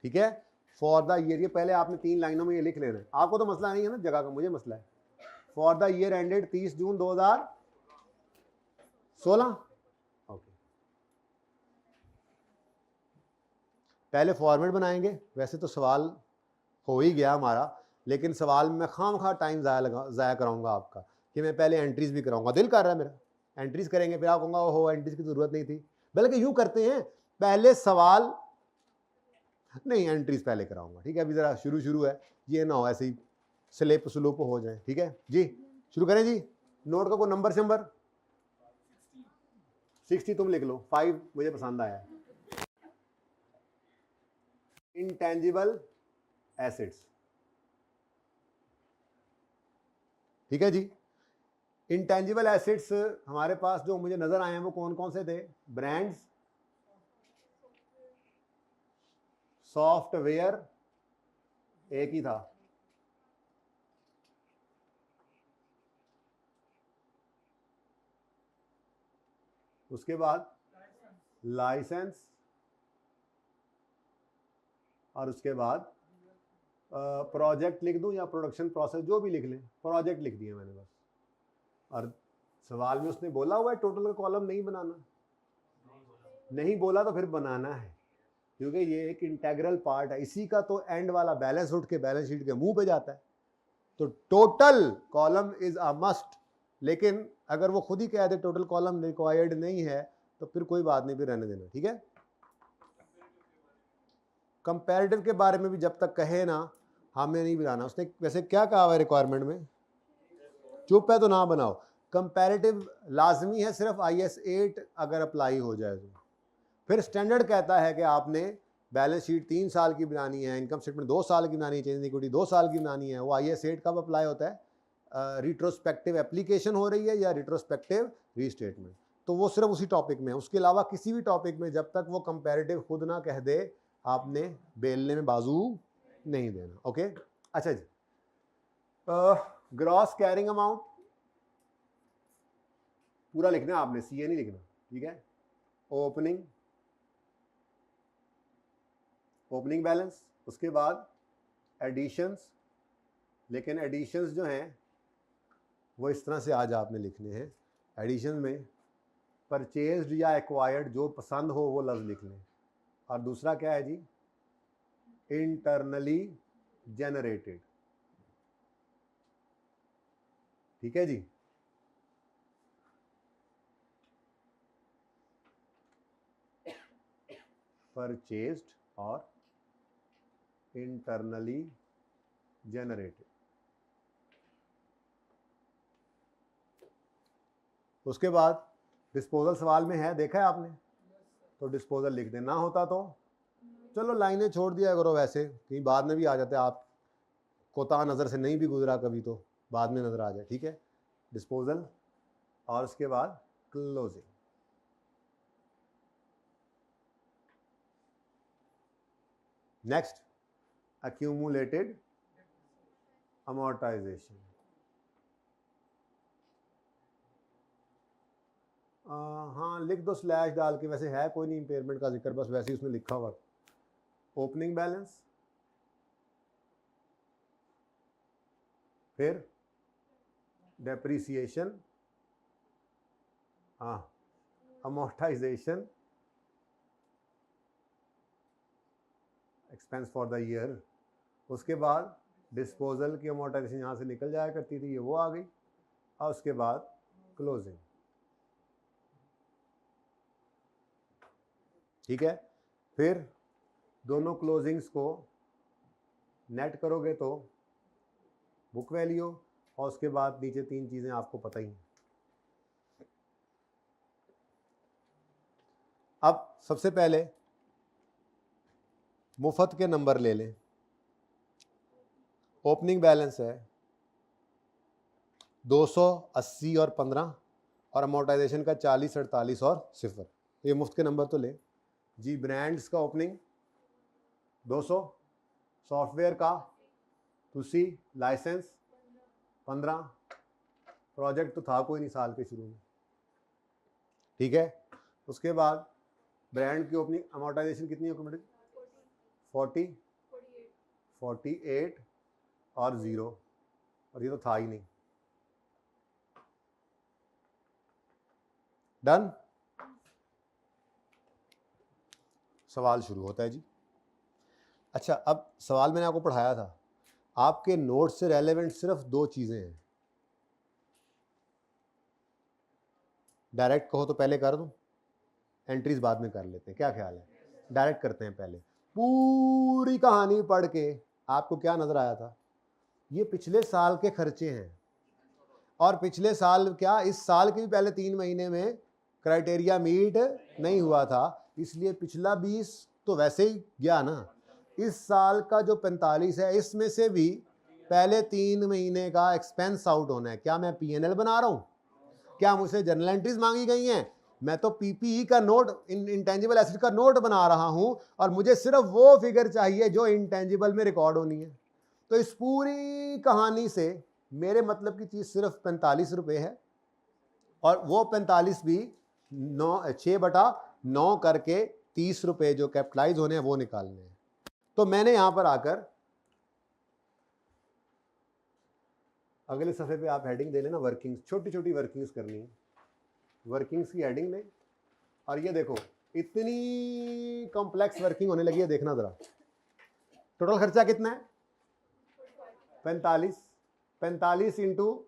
ठीक है। फॉर द ईयर, ये पहले आपने 3 लाइनों में ये लिख लेना है, आपको तो मसला नहीं है ना जगह का, मुझे मसला है। For the year ended 30 June 2016, okay. पहले फॉर्मेट बनाएंगे, वैसे तो सवाल हो ही गया हमारा, लेकिन सवाल में मैं खामखा टाइम ज़ाया कराऊंगा आपका कि मैं पहले एंट्रीज भी कराऊंगा। दिल कर रहा है मेरा, एंट्रीज करेंगे, फिर आप कहूँगा ओहो एंट्रीज की ज़रूरत नहीं थी। बल्कि यूँ करते हैं, पहले सवाल नहीं, एंट्रीज पहले कराऊंगा, ठीक है। अभी ज़रा शुरू है, ये ना हो ऐसे ही स्लिप स्लूप हो जाए, ठीक है जी। शुरू करें जी। नोट का कोई नंबर शंबर 60 तुम लिख लो, 5 मुझे पसंद आया। इंटेंजिबल एसेट्स, ठीक है जी। इंटेंजिबल एसेट्स हमारे पास जो मुझे नजर आए हैं वो कौन कौन से थे? ब्रांड्स, सॉफ्टवेयर एक ही था, उसके बाद लाइसेंस, और उसके बाद प्रोजेक्ट लिख दूं या प्रोडक्शन प्रोसेस, जो भी लिख लें, प्रोजेक्ट लिख दिया मैंने बस। और सवाल में उसने बोला हुआ है टोटल का कॉलम नहीं बनाना, नहीं बोला तो फिर बनाना है, क्योंकि ये एक इंटेग्रल पार्ट है। इसी का तो एंड वाला बैलेंस उठ के बैलेंस शीट के मुंह पे जाता है। तो total column is a must, लेकिन अगर वो खुद ही कह दे टोटल कॉलम रिक्वायर्ड नहीं है तो फिर कोई बात नहीं, फिर रहने देना, ठीक है। कंपैरेटिव के बारे में भी जब तक कहे ना, हमें नहीं बनाना। उसने वैसे क्या कहा हुआ है रिक्वायरमेंट में? चुप है तो ना बनाओ। कंपैरेटिव लाजमी है सिर्फ IS 8 अगर अप्लाई हो जाए तो। फिर स्टैंडर्ड कहता है कि आपने बैलेंस शीट 3 साल की बनानी है, इनकम स्टेटमेंट 2 साल की बनानी है, चेंज इक्विटी 2 साल की बनानी है। वो IS 8 कब अप्लाई होता है? रिट्रोस्पेक्टिव एप्लीकेशन हो रही है या रिट्रोस्पेक्टिव रीस्टेटमेंट, तो वो सिर्फ उसी टॉपिक में है। उसके अलावा किसी भी टॉपिक में जब तक वो कंपैरेटिव खुद ना कह दे, आपने बेलने में बाजू नहीं देना, ओके। अच्छा जी, ग्रॉस कैरिंग अमाउंट पूरा लिखना है आपने, CA नहीं लिखना, ठीक है। ओपनिंग बैलेंस, उसके बाद एडिशंस, लेकिन एडिशंस जो हैं वो इस तरह से आज आपने लिखने हैं। एडिशन में परचेज्ड या एक्वायर्ड जो पसंद हो वो लफ्ज़ लिख लें। और दूसरा क्या है जी? इंटरनली जनरेटेड, ठीक है जी। परचेज्ड और इंटरनली जनरेटेड। उसके बाद डिस्पोजल सवाल में है, देखा है आपने, तो डिस्पोजल लिख देना होता तो चलो लाइनें छोड़ दिया करो, वैसे कहीं बाद में भी आ जाते, आप कोता नज़र से नहीं भी गुजरा कभी तो बाद में नज़र आ जाए, ठीक है। डिस्पोजल और उसके बाद क्लोजिंग। Next accumulated amortization। हाँ लिख दो स्लैश डाल के, वैसे है कोई नहीं इम्पेयरमेंट का जिक्र, बस वैसे ही उसमें लिखा हुआ। ओपनिंग बैलेंस, फिर डेप्रीसिएशन, हाँ amortisation, expense for the year. उसके बाद डिस्पोजल की अमोर्टाइजेशन यहाँ से निकल जाया करती थी, ये वो आ गई। और उसके बाद क्लोजिंग, ठीक है। फिर दोनों क्लोजिंग्स को नेट करोगे तो बुक वैल्यू, और उसके बाद नीचे 3 चीज़ें आपको पता ही हैं। अब सबसे पहले मुफ्त के नंबर ले लें। ओपनिंग बैलेंस है 280 और 15, और अमोर्टाइजेशन का 40, 48 और 0। तो ये मुफ्त के नंबर तो ले जी। ब्रांड्स का ओपनिंग 200, सॉफ्टवेयर का तुसी, लाइसेंस 15, प्रोजेक्ट तो था कोई नहीं साल के शुरू में, ठीक है। उसके बाद ब्रांड की ओपनिंग अमोर्टाइजेशन कितनी है? 40, 48 और 0, और ये तो था ही नहीं। डन। सवाल शुरू होता है जी। अच्छा, अब सवाल मैंने आपको पढ़ाया था, आपके नोट से रेलेवेंट सिर्फ 2 चीज़ें हैं। डायरेक्ट कहो तो पहले कर दूं, एंट्रीज बाद में कर लेते हैं, क्या ख्याल है? डायरेक्ट करते हैं पहले। पूरी कहानी पढ़ के आपको क्या नजर आया था? ये पिछले साल के खर्चे हैं, और पिछले साल क्या, इस साल के भी पहले 3 महीने में क्राइटेरिया मीट नहीं हुआ था, इसलिए पिछला 20 तो वैसे ही गया ना। इस साल का जो 45 है, इसमें से भी पहले 3 महीने का एक्सपेंस आउट होना है। क्या मैं P&L बना रहा हूं? क्या मुझसे जर्नल एंट्रीज मांगी गई हैं? मैं तो पीपीई का नोट, इंटेंजिबल एसेट का नोट बना रहा हूं, और मुझे सिर्फ वो फिगर चाहिए जो इंटेंजिबल में रिकॉर्ड होनी है। तो इस पूरी कहानी से मेरे मतलब की चीज सिर्फ 45 रुपए है, और वो 45 भी 6/9 करके 30 रुपए जो कैपिटलाइज होने हैं वो निकालने हैं। तो मैंने यहां पर आकर, अगले सफे पे आप हेडिंग दे लेना, वर्किंग्स, छोटी छोटी वर्किंग्स करनी है, वर्किंग्स की हेडिंग लें। और ये देखो, इतनी कॉम्प्लेक्स वर्किंग होने लगी है, देखना जरा। टोटल खर्चा कितना है? 45। 45 into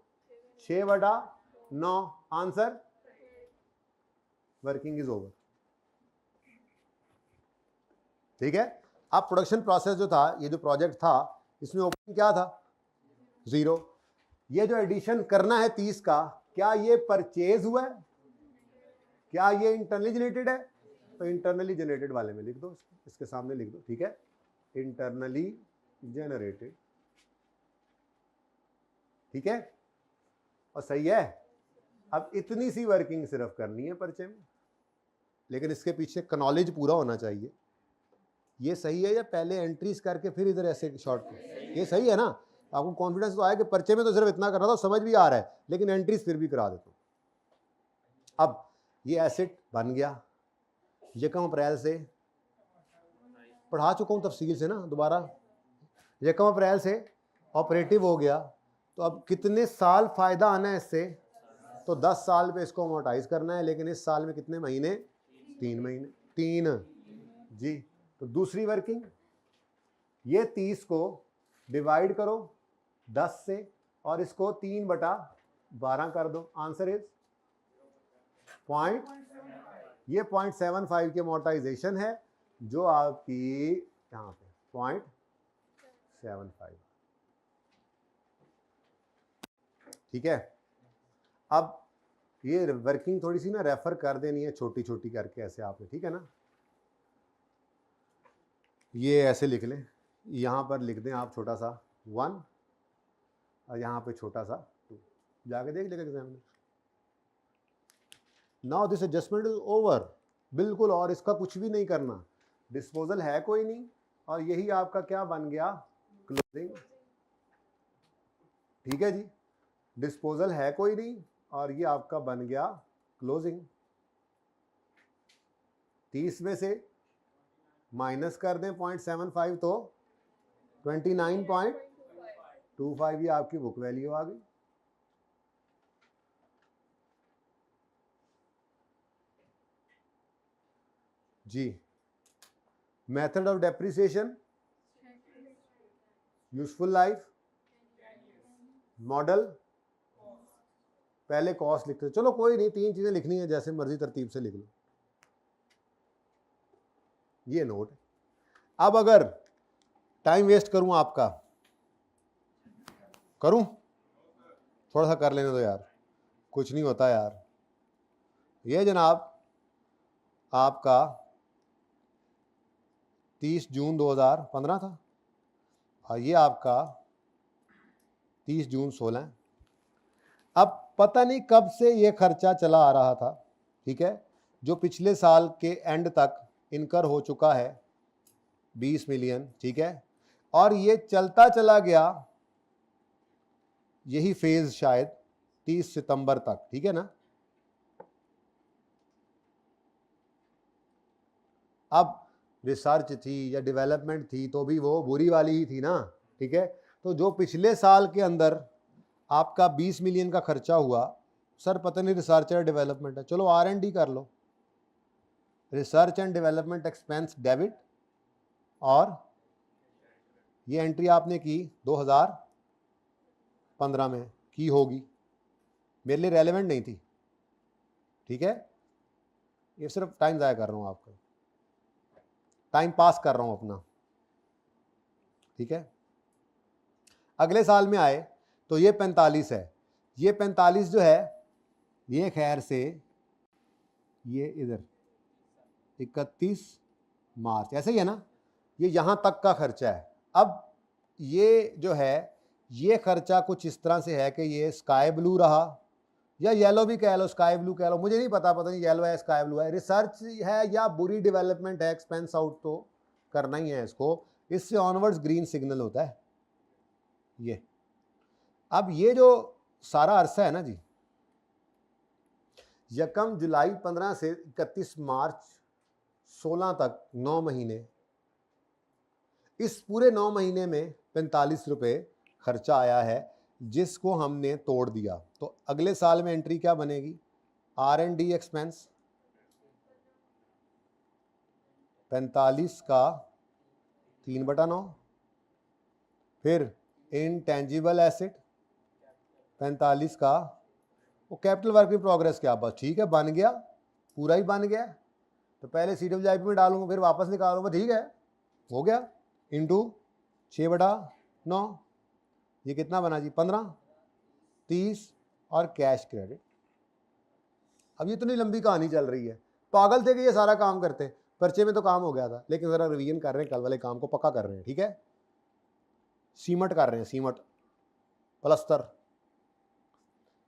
6/9, answer working is over. ठीक है। अब प्रोडक्शन प्रोसेस जो था, ये जो प्रोजेक्ट था, इसमें ओपनिंग क्या था? 0। ये जो एडिशन करना है 30 का, क्या ये परचेज हुआ है? क्या ये इंटरनली जनरेटेड है? तो इंटरनली जनरेटेड वाले में लिख दो, इसके सामने लिख दो, ठीक है, इंटरनली जनरेटेड। ठीक है, और सही है। अब इतनी सी वर्किंग सिर्फ करनी है पर्चे में, लेकिन इसके पीछे नॉलेज पूरा होना चाहिए। ये सही है, या पहले एंट्रीज करके फिर इधर ऐसे शॉर्ट? ये सही है ना? आपको कॉन्फिडेंस तो आया कि पर्चे में तो सिर्फ इतना करना था, समझ भी आ रहा है, लेकिन एंट्रीज फिर भी करा देता हूं। अब ये एसेट बन गया, यकम अप्रैल से पढ़ा चुका हूं तफसील से ना, दोबारा। यकम अप्रैल से ऑपरेटिव हो गया, तो अब कितने साल फायदा आना है इससे? तो 10 साल पे इसको अमोर्टाइज करना है, लेकिन इस साल में कितने महीने? 3 महीने। 3 जी। तो दूसरी वर्किंग, ये 30 को डिवाइड करो 10 से, और इसको 3/12 कर दो, आंसर इज पॉइंट। ये 0.75 की अमोर्टाइजेशन है, जो आपकी यहाँ पे 0.75। ठीक है। अब ये वर्किंग थोड़ी सी ना रेफर कर देनी है, छोटी छोटी करके ऐसे आपने, ठीक है ना। ये ऐसे लिख लें, यहाँ पर लिख दें आप छोटा सा 1, और यहाँ पे छोटा सा 2, जाके देख लेगा एग्जाम में। Now this adjustment is over, बिल्कुल, और इसका कुछ भी नहीं करना, डिस्पोजल है कोई नहीं, और यही आपका क्या बन गया? क्लोजिंग। ठीक है जी, डिस्पोजल है कोई नहीं, और ये आपका बन गया क्लोजिंग। 30 में से माइनस कर दें 0.75, तो 29.25 ये आपकी बुक वैल्यू आ गई। जी। Method of depreciation, useful life, model, पहले कॉस्ट लिखते हो, चलो कोई नहीं, 3 चीजें लिखनी है, जैसे मर्जी तरतीब से लिख लो। ये नोट। अब अगर टाइम वेस्ट करूं आपका, करूं? थोड़ा सा कर लेने दो यार, कुछ नहीं होता यार। ये जनाब आपका 30 जून 2015 था, और ये आपका 30 जून 16 है। अब पता नहीं कब से ये खर्चा चला आ रहा था, ठीक है, जो पिछले साल के एंड तक इनकर हो चुका है 20 मिलियन, ठीक है, और ये चलता चला गया, यही फेज शायद 30 सितंबर तक, ठीक है ना। अब रिसर्च थी या डेवलपमेंट थी, तो भी वो बुरी वाली ही थी ना, ठीक है। तो जो पिछले साल के अंदर आपका 20 मिलियन का खर्चा हुआ, सर पता नहीं रिसर्च या डेवलपमेंट है, चलो R&D कर लो, research and development expense debit और ये एंट्री आपने की 2015 में की होगी, मेरे लिए रेलेवेंट नहीं थी, ठीक है, ये सिर्फ टाइम ज़ाया कर रहा हूँ आपका, टाइम पास कर रहा हूँ अपना, ठीक है। अगले साल में आए तो ये 45 है, ये 45 जो है ये खैर से ये इधर 31 मार्च, ऐसे ही है ना, ये यहाँ तक का खर्चा है। अब ये जो है ये खर्चा कुछ इस तरह से है कि ये स्काई ब्लू रहा या येलो भी कह लो, स्काई ब्लू कह लो, मुझे नहीं पता नहीं येलो है स्काई ब्लू है, रिसर्च है या बुरी डेवलपमेंट है, एक्सपेंस आउट तो करना ही है इसको, इससे ऑनवर्ड्स ग्रीन सिग्नल होता है ये। अब ये जो सारा अरसा है ना जी, यकम जुलाई 15 से 31 मार्च 16 तक 9 महीने, इस पूरे 9 महीने में 45 रुपये खर्चा आया है जिसको हमने तोड़ दिया। तो अगले साल में एंट्री क्या बनेगी, R&D एक्सपेंस 45 का 3/9, फिर इनटेंजिबल एसेट 45 का, वो कैपिटल वर्क इन प्रोग्रेस क्या, बस ठीक है बन गया, पूरा ही बन गया, तो पहले CWIP में डालूंगा फिर वापस निकालूंगा, ठीक है हो गया, इंटू 6/9, ये कितना बना जी 15, 30 और कैश क्रेडिट। अब ये इतनी लंबी कहानी चल रही है, पागल थे कि ये सारा काम करते, पर्चे में तो काम हो गया था, लेकिन ज़रा रिवीजन कर रहे हैं, कल वाले काम को पक्का कर रहे हैं, ठीक है, सीमट कर रहे हैं, सीमट प्लस्तर।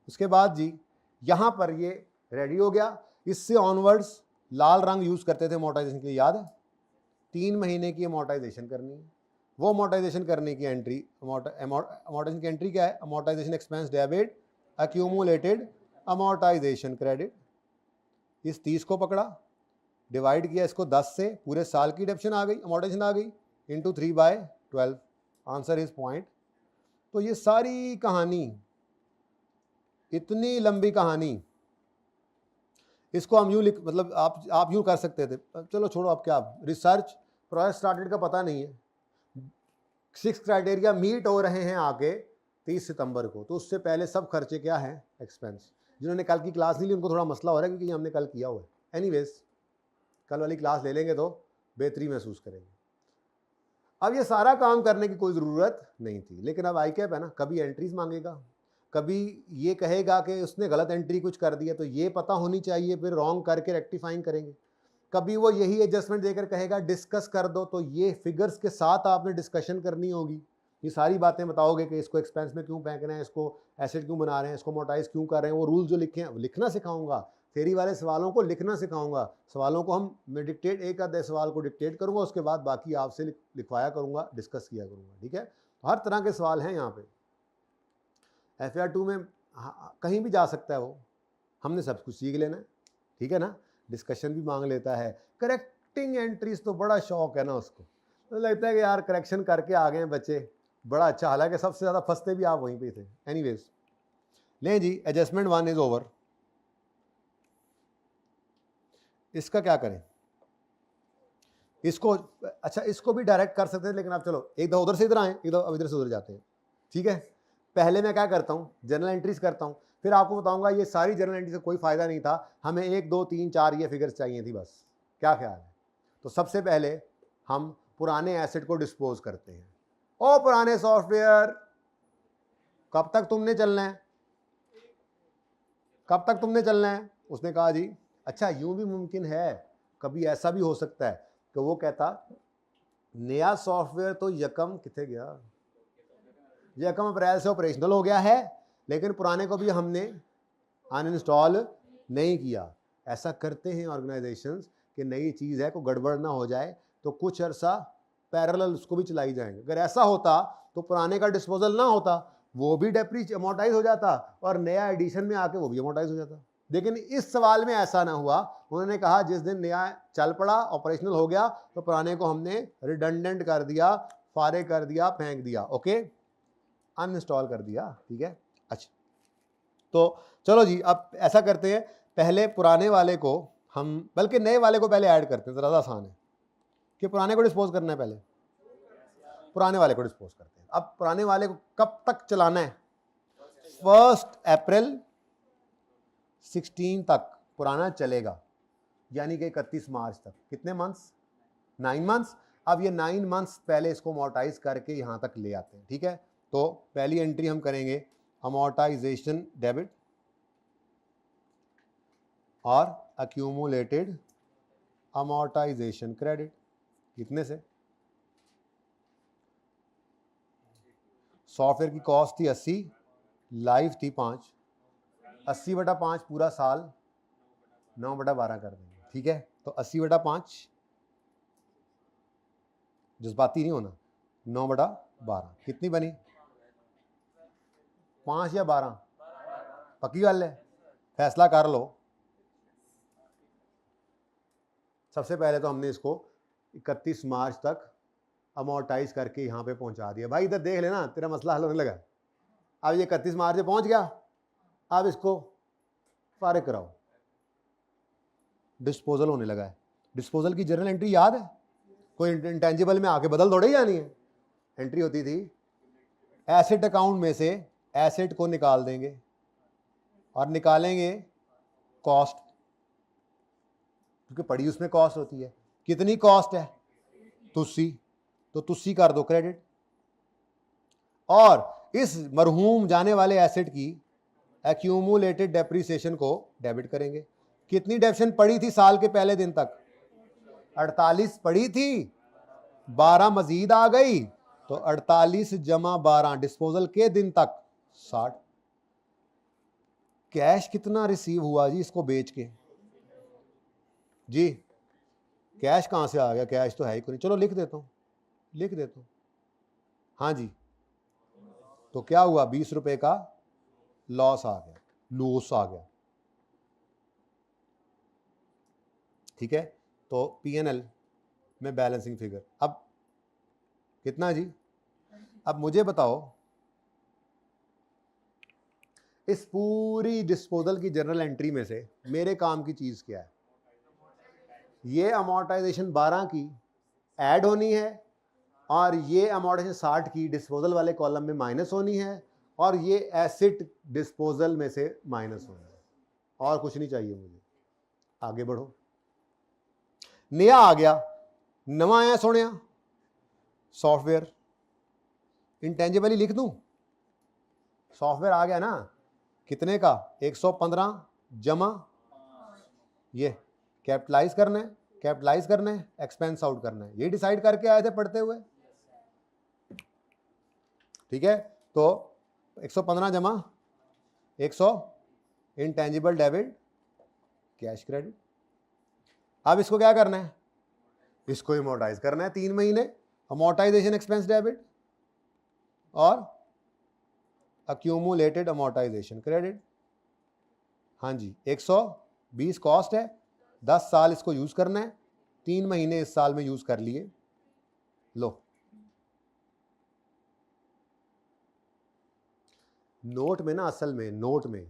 उसके बाद जी यहाँ पर ये रेडी हो गया, इससे ऑनवर्ड्स लाल रंग यूज़ करते थे अमोर्टाइजेशन के लिए, याद है, 3 महीने की अमोर्टाइजेशन करनी है, वो अमोर्टाइजेशन करने की एंट्री, अमोर्टाइजेशन की एंट्री क्या है, amortisation expense debit accumulated amortisation credit, इस 30 को पकड़ा, डिवाइड किया इसको 10 से, पूरे साल की डेप्शन आ गई, अमोर्टाइजेशन आ गई, इंटू 3/12, आंसर इज पॉइंट। तो ये सारी कहानी, इतनी लंबी कहानी, इसको हम यूँ लिख, मतलब आप यूँ कर सकते थे, चलो छोड़ो, अब क्या रिसर्च प्रोजेक्ट स्टार्टेड का पता नहीं है, 6 क्राइटेरिया मीट हो रहे हैं आके 30 सितंबर को, तो उससे पहले सब खर्चे क्या हैं, एक्सपेंस। जिन्होंने कल की क्लास नहीं ली उनको थोड़ा मसला हो रहा है क्योंकि हमने कल किया हुआ है, एनीवेज कल वाली क्लास ले लेंगे तो बेहतरी महसूस करेंगे। अब ये सारा काम करने की कोई ज़रूरत नहीं थी, लेकिन अब ICAP है ना, कभी एंट्रीज मांगेगा, कभी ये कहेगा कि उसने गलत एंट्री कुछ कर दिया, तो ये पता होनी चाहिए, फिर रॉन्ग करके रेक्टिफाइंग करेंगे, कभी वो यही एडजस्टमेंट देकर कहेगा डिस्कस कर दो, तो ये फिगर्स के साथ आपने डिस्कशन करनी होगी, ये सारी बातें बताओगे कि इसको एक्सपेंस में क्यों फेंकना है, इसको एसेट क्यों बना रहे हैं, इसको मोटाइज क्यों कर रहे हैं, वो रूल जो लिखे हैं लिखना सिखाऊंगा, थेरी वाले सवालों को लिखना सिखाऊंगा, सवालों को मैं डिक्टेट, एक आधे सवाल को डिक्टेट करूंगा, उसके बाद बाकी आपसे लिखवाया करूंगा, डिस्कस किया करूंगा, ठीक है। हर तरह के सवाल हैं यहाँ पे, FR2 में कहीं भी जा सकता है वो, हमने सब कुछ सीख लेना है, ठीक है ना, डिस्कशन भी मांग लेता है, करेक्टिंग एंट्रीज तो बड़ा शौक है ना उसको, तो लगता है कि यार करेक्शन करके आ गए हैं बच्चे, बड़ा अच्छा, हालांकि सबसे ज़्यादा फंसते भी आप वहीं पे थे। एनीवेज लें जी, एडजस्टमेंट 1 इज ओवर, इसका क्या करें, इसको, अच्छा इसको भी डायरेक्ट कर सकते हैं, लेकिन आप चलो एक दफ़ा उधर से इधर आए, एक दफ़ा अब इधर से उधर जाते हैं, ठीक है। पहले मैं क्या करता हूँ, जनरल एंट्रीज करता हूँ, फिर आपको बताऊंगा ये सारी जनरल एंट्री से कोई फ़ायदा नहीं था, हमें 1 2 3 4 ये फिगर्स चाहिए थी बस, क्या ख्याल है। तो सबसे पहले हम पुराने एसेट को डिस्पोज करते हैं। ओ पुराने सॉफ्टवेयर, कब तक तुमने चलना है, कब तक तुमने चलना है। उसने कहा जी अच्छा यूं भी मुमकिन है, कभी ऐसा भी हो सकता है कि वो कहता नया सॉफ्टवेयर तो यकम कितने गया, यकम अप्रैल से ऑपरेशनल हो गया है, लेकिन पुराने को भी हमने अनइंस्टॉल नहीं किया। ऐसा करते हैं ऑर्गेनाइजेशंस कि नई चीज़ है, को गड़बड़ ना हो जाए तो कुछ अरसा पैरेलल उसको भी चलाई जाएंगे। अगर ऐसा होता तो पुराने का डिस्पोजल ना होता, वो भी डेप्रीज अमोर्टाइज हो जाता और नया एडिशन में आके वो भी अमोर्टाइज हो जाता। लेकिन इस सवाल में ऐसा ना हुआ, उन्होंने कहा जिस दिन नया चल पड़ा ऑपरेशनल हो गया तो पुराने को हमने रिडंडेंट कर दिया, फारे कर दिया, फेंक दिया, ओके अनइंस्टॉल कर दिया, ठीक है। अच्छा तो चलो जी अब ऐसा करते हैं, पहले पुराने वाले को हम, बल्कि नए वाले को पहले ऐड करते हैं, ज़्यादा आसान है कि पुराने को डिस्पोज करना है पहले। पुराने वाले को डिस्पोज करते हैं। अब पुराने वाले को कब तक चलाना है? 1 अप्रैल 16 तक पुराना चलेगा, यानी कि 31 मार्च तक। कितने मंथ्स? 9 मंथ्स। अब ये 9 मंथ्स पहले इसको अमोर्टाइज करके यहां तक ले आते हैं, ठीक है। तो पहली एंट्री हम करेंगे अमोर्टाइजेशन डेबिट और अक्यूमुलेटेड अमोर्टाइजेशन क्रेडिट। कितने से? सॉफ्टवेयर की कॉस्ट थी 80, लाइफ थी 5, 80/5 पूरा साल 9/12 कर देंगे, ठीक है। तो 80/5, जज्बाती नहीं होना, 9/12 कितनी बनी? 5 या 12? पक्की गल है, फैसला कर लो। सबसे पहले तो हमने इसको 31 मार्च तक अमोर्टाइज करके यहाँ पे पहुँचा दिया। भाई इधर देख लेना, तेरा मसला हल होने लगा। अब ये 31 मार्च से पहुँच गया, अब इसको फारिग कराओ, डिस्पोजल होने लगा है। डिस्पोजल की जर्नल एंट्री याद है? कोई इंटेंजिबल में आके बदल थोड़ी जानी है। एंट्री होती थी एसेट अकाउंट में से एसेट को निकाल देंगे और निकालेंगे कॉस्ट, क्योंकि पड़ी उसमें कॉस्ट होती है। कितनी कॉस्ट है? तुस्सी, तो तुस्सी कर दो क्रेडिट, और इस मरहूम जाने वाले एसेट की एक्यूमुलेटेड डेप्रिसिएशन को डेबिट करेंगे। कितनी डेप्शन पड़ी थी साल के पहले दिन तक? 48 पड़ी थी, 12 मजीद आ गई, तो 48 जमा 12 डिस्पोजल के दिन तक 60। कैश कितना रिसीव हुआ जी इसको बेच के? जी कैश कहां से आ गया? कैश तो है ही कोई। चलो लिख देता हूं, हाँ जी। तो क्या हुआ? 20 रुपए का लॉस आ गया, ठीक है। तो P&L में बैलेंसिंग फिगर अब कितना जी? अब मुझे बताओ, इस पूरी डिस्पोजल की जर्नल एंट्री में से मेरे काम की चीज क्या है? ये अमोर्टाइजेशन 12 की ऐड होनी है, और ये अमोर्टाइजेशन 60 की डिस्पोजल वाले कॉलम में माइनस होनी है, और ये एसेट डिस्पोजल में से माइनस होना है। और कुछ नहीं चाहिए मुझे। आगे बढ़ो। नया आ गया, नवा आया सोनिया सॉफ्टवेयर। इंटेंजिबली लिख दूं? सॉफ्टवेयर आ गया ना, कितने का? 115 जमा ये कैपिटलाइज करना है, एक्सपेंस आउट करना है। ये डिसाइड करके आए थे पढ़ते हुए, ठीक है। तो 115 जमा 100 इंटेंजिबल डेबिट कैश क्रेडिट। अब इसको क्या करना है? इसको अमोर्टाइज करना है 3 महीने, अमोर्टाइजेशन एक्सपेंस डेबिट और अक्यूमुलेटेड अमोर्टाइजेशन क्रेडिट। हाँ जी, 120 कॉस्ट है, 10 साल इसको यूज करना है, 3 महीने इस साल में यूज कर लिए। लो, नोट में ना, असल में नोट में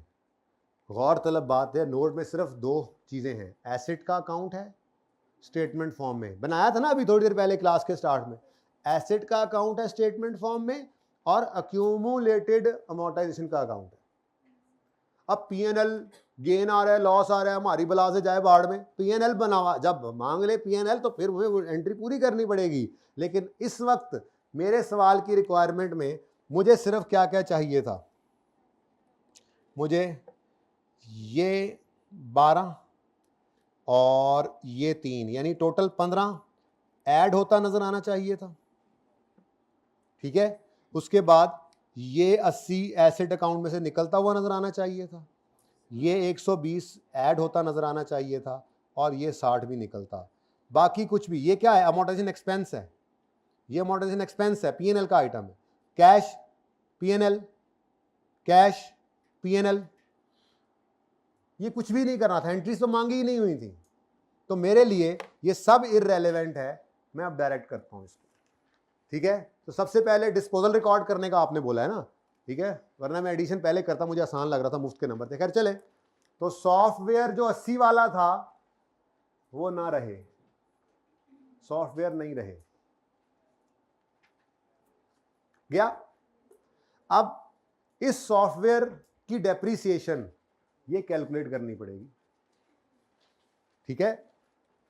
गौरतलब बात है, नोट में सिर्फ 2 चीजें हैं। एसेट का अकाउंट है स्टेटमेंट फॉर्म में, बनाया था ना अभी थोड़ी देर पहले क्लास के स्टार्ट में। एसेट का अकाउंट है स्टेटमेंट फॉर्म में, और अक्यूमुलेटेड अमोर्टाइजेशन का अकाउंट है। अब P&L गेन आ रहा है, लॉस आ रहा है, हमारी बला से जाए बाढ़ में। P&L बनावा, जब मांग ले P&L तो फिर वो एंट्री पूरी करनी पड़ेगी। लेकिन इस वक्त मेरे सवाल की रिक्वायरमेंट में मुझे सिर्फ क्या क्या चाहिए था? मुझे ये 12 और ये 3, यानी टोटल 15 ऐड होता नजर आना चाहिए था, ठीक है। उसके बाद ये 80 एसेट अकाउंट में से निकलता हुआ नजर आना चाहिए था, ये 120 ऐड होता नजर आना चाहिए था, और ये 60 भी निकलता। बाकी कुछ भी, ये क्या है? अमोर्टाइजेशन एक्सपेंस है, ये अमोर्टाइजेशन एक्सपेंस है, P&L का आइटम है। कैश P&L, कैश P&L, ये कुछ भी नहीं करना था, एंट्रीज तो मांगी ही नहीं हुई थी। तो मेरे लिए ये सब इररेलेवेंट है, मैं अब डायरेक्ट करता हूं इसको, ठीक है। तो सबसे पहले डिस्पोजल रिकॉर्ड करने का आपने बोला है ना, ठीक है, वरना मैं एडिशन पहले करता, मुझे आसान लग रहा था, मुफ्त के नंबर थे। खैर चले, तो सॉफ्टवेयर जो 80 वाला था वो ना रहे, सॉफ्टवेयर नहीं रहे, गया। अब इस सॉफ्टवेयर की डेप्रीसिएशन ये कैलकुलेट करनी पड़ेगी, ठीक है।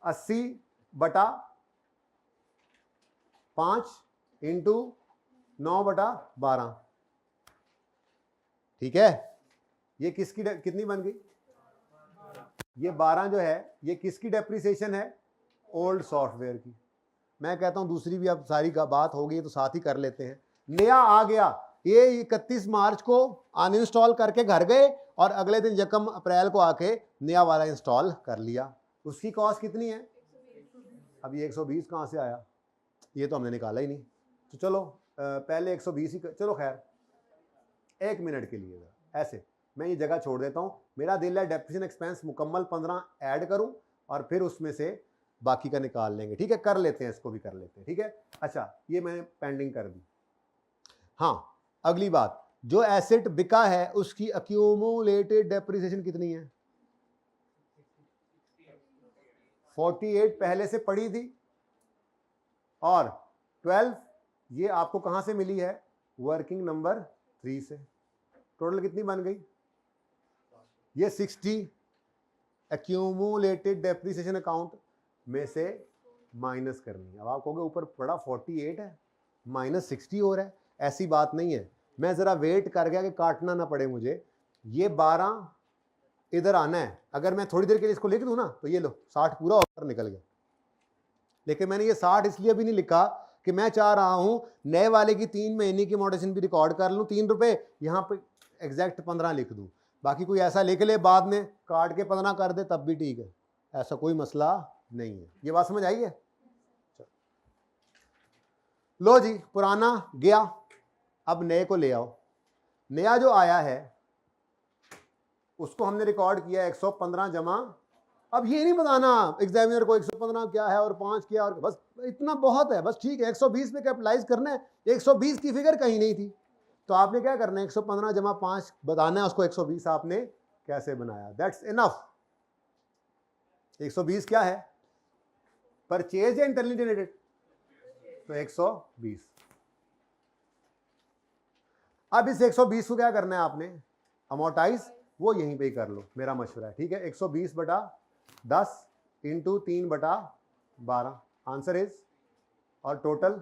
80/5 इंटू 9/12, ठीक है। ये किसकी कितनी बन गई? ये 12 जो है ये किसकी डेप्रीसिएशन है? ओल्ड सॉफ्टवेयर की। मैं कहता हूं दूसरी भी अब सारी का बात हो गई तो साथ ही कर लेते हैं। नया आ गया, ये 31 मार्च को अनइंस्टॉल करके घर गए और अगले दिन 1 अप्रैल को आके नया वाला इंस्टॉल कर लिया। उसकी कॉस्ट कितनी है? अब ये 120 कहाँ से आया? ये तो हमने निकाला ही नहीं। तो चलो पहले 120 ही चलो खैर 1 मिनट के लिए ऐसे मैं ये जगह छोड़ देता हूं। मेरा दिल है डेप्रिसिएशन एक्सपेंस मुकम्मल 15 ऐड करूं और फिर उसमें से बाकी का निकाल लेंगे, ठीक है। कर लेते हैं, इसको भी कर लेते हैं, ठीक है। अच्छा ये मैंने पेंडिंग कर दी। हाँ अगली बात, जो एसेट बिका है उसकी अक्यूमुलेटेड डेप्रिसिएशन कितनी है? 48 पहले से पड़ी थी और 12 ये आपको कहां से मिली है? वर्किंग नंबर 3 से। टोटल कितनी बन गई? ये 60 एक्यूमुलेटेड डेप्रिसिएशन अकाउंट में से माइनस करनी है। अब आप कहोगे ऊपर पड़ा 48 है माइनस 60 हो रहा है, ऐसी बात नहीं है। मैं जरा वेट कर गया कि काटना ना पड़े मुझे। ये 12 इधर आना है, अगर मैं थोड़ी देर के लिए इसको लिख दूं ना तो ये लो 60 पूरा होकर निकल गया। लेकिन मैंने ये 60 इसलिए भी नहीं लिखा कि मैं चाह रहा हूं नए वाले की 3 महीने की मोडेशन भी रिकॉर्ड कर लूं, 3 रुपए यहां पे एग्जैक्ट 15 लिख दूं। बाकी कोई ऐसा लिख ले बाद में काट के 15 कर दे तब भी ठीक है, ऐसा कोई मसला नहीं है। ये बात समझ आई है? लो जी पुराना गया, अब नए को ले आओ। नया जो आया है उसको हमने रिकॉर्ड किया 115 जमा। अब ये नहीं बताना एग्जामिनर को 115 क्या है और 5 क्या, और बस इतना बहुत है, बस ठीक है 120 पे कैपिटलाइज करना है। 120 की फिगर कहीं नहीं थी तो आपने क्या करना है 115 जमा 5 बताना है उसको। 120 आपने कैसे बनाया, दैट्स इनफ। 120 क्या है? परचेज या इंटरनली जनरेटेड? तो 120। अब इस 120 को क्या करना है आपने? अमोर्टाइज, वो यहीं पे ही कर लो, मेरा मशवरा है, ठीक है। 120/10 इंटू 3/12 आंसर इज, और टोटल,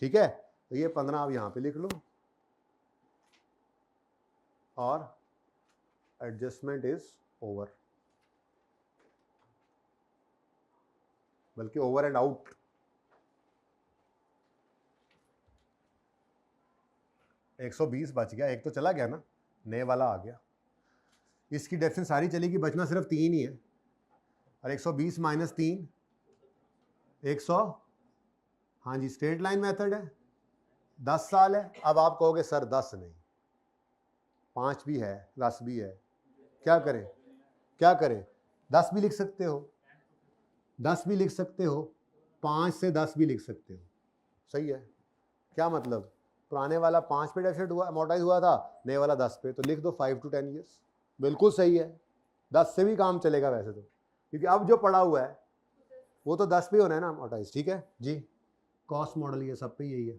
ठीक है। तो ये 15 आप यहां पे लिख लो और एडजस्टमेंट इज ओवर, बल्कि ओवर एंड आउट। एक 120 बच गया, एक तो चला गया ना, नए वाला आ गया। इसकी डेफिनेशन सारी चलेगी, बचना सिर्फ 3 ही है। और 120 माइनस 3 100, हाँ जी स्ट्रेट लाइन मेथड है, 10 साल है। अब आप कहोगे सर 10 नहीं, 5 भी है 10 भी है, क्या करें क्या करें? 10 भी लिख सकते हो, 10 भी लिख सकते हो, 5 से 10 भी लिख सकते हो, सही है। क्या मतलब? पुराने वाला 5 पे डेफिसिट हुआ, अमोर्टाइज हुआ था, नए वाला 10 पे, तो लिख दो 5 to 10 ईयर्स। बिल्कुल सही है, 10 से भी काम चलेगा वैसे तो, क्योंकि अब जो पड़ा हुआ है वो तो 10 पे होना है ना अमोर्टाइज, ठीक है जी। कॉस्ट मॉडल ये सब पे यही है,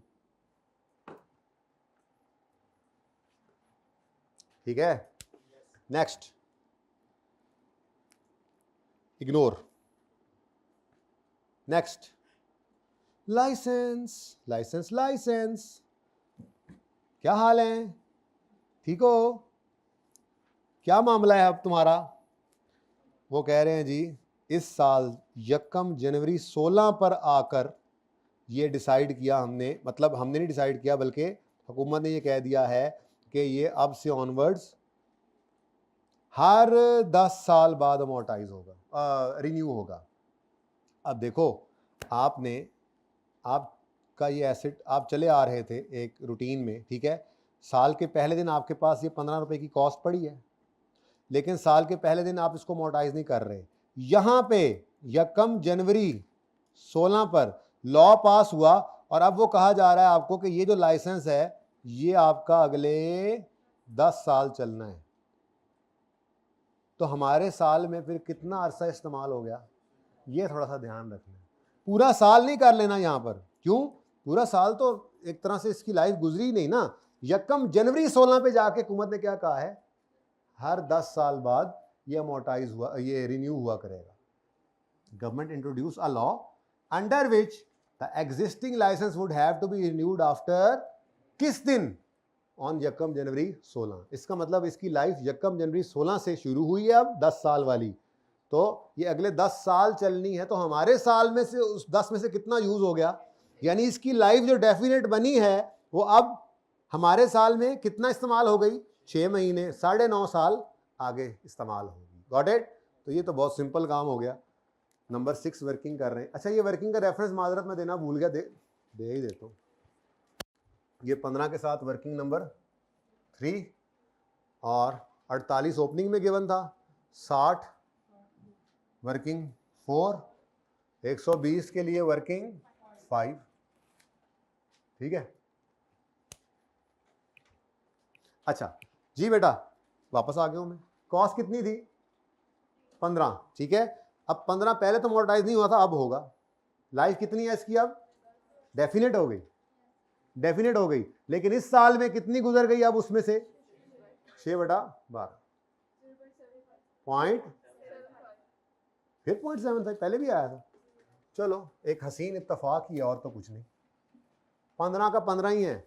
ठीक है। Next, ignore. Next, licence licence licence. क्या हाल है, ठीक हो? क्या मामला है अब तुम्हारा? वो कह रहे हैं जी इस साल 1 जनवरी 16 पर आकर ये डिसाइड किया हमने, मतलब हमने नहीं डिसाइड किया बल्कि हुकूमत ने ये कह दिया है कि ये अब से ऑनवर्ड्स हर 10 साल बाद अमोर्टाइज होगा, रिन्यू होगा। अब देखो आपका ये एसेट आप चले आ रहे थे एक रूटीन में, ठीक है। साल के पहले दिन आपके पास ये 15 रुपए की कॉस्ट पड़ी है, लेकिन साल के पहले दिन आप इसको अमोर्टाइज नहीं कर रहे। यहाँ पे 1 जनवरी 16 पर लॉ पास हुआ और अब वो कहा जा रहा है आपको कि ये जो लाइसेंस है ये आपका अगले 10 साल चलना है। तो हमारे साल में फिर कितना अरसा इस्तेमाल हो गया, ये थोड़ा सा ध्यान रखना है। पूरा साल नहीं कर लेना यहाँ पर, क्यों? पूरा साल तो एक तरह से इसकी लाइफ गुजरी ही नहीं ना। यकम जनवरी 16 पे जाके हुकूमत ने क्या कहा है, हर 10 साल बाद ये अमोर्टाइज हुआ, ये रिन्यू हुआ करेगा। Government introduce a law under which the existing licence would have to be renewed after किस दिन, ऑन यकम जनवरी 16। इसका मतलब इसकी लाइफ यकम जनवरी 16 से शुरू हुई है अब 10 साल वाली, तो ये अगले 10 साल चलनी है। तो हमारे साल में से उस 10 में से कितना यूज हो गया, यानी इसकी लाइफ जो डेफिनेट बनी है वो अब हमारे साल में कितना इस्तेमाल हो गई, 6 महीने, 9.5 साल आगे इस्तेमाल होगी। Got it. तो ये तो बहुत सिंपल काम हो गया। नंबर 6 वर्किंग कर रहे हैं। अच्छा, ये वर्किंग का रेफरेंस माजरत में देना भूल गया, दे ही देता हूँ। ये 15 के साथ वर्किंग नंबर 3 और 48 ओपनिंग में गिवन था, 60 वर्किंग 4, 120 के लिए वर्किंग 5। ठीक है। अच्छा जी बेटा, वापस आ गया हूं मैं। कॉस्ट कितनी थी, 15। ठीक है। अब 15 पहले तो मोनेटाइज नहीं हुआ था, अब होगा। लाइफ कितनी है इसकी, अब डेफिनेट हो गई, डेफिनेट हो गई। लेकिन इस साल में कितनी गुजर गई, अब उसमें से 6/12 पॉइंट, फिर 0.75 पहले भी आया था। चलो एक हसीन इत्तफाक ही है, और तो कुछ नहीं। 15 का 15 ही है,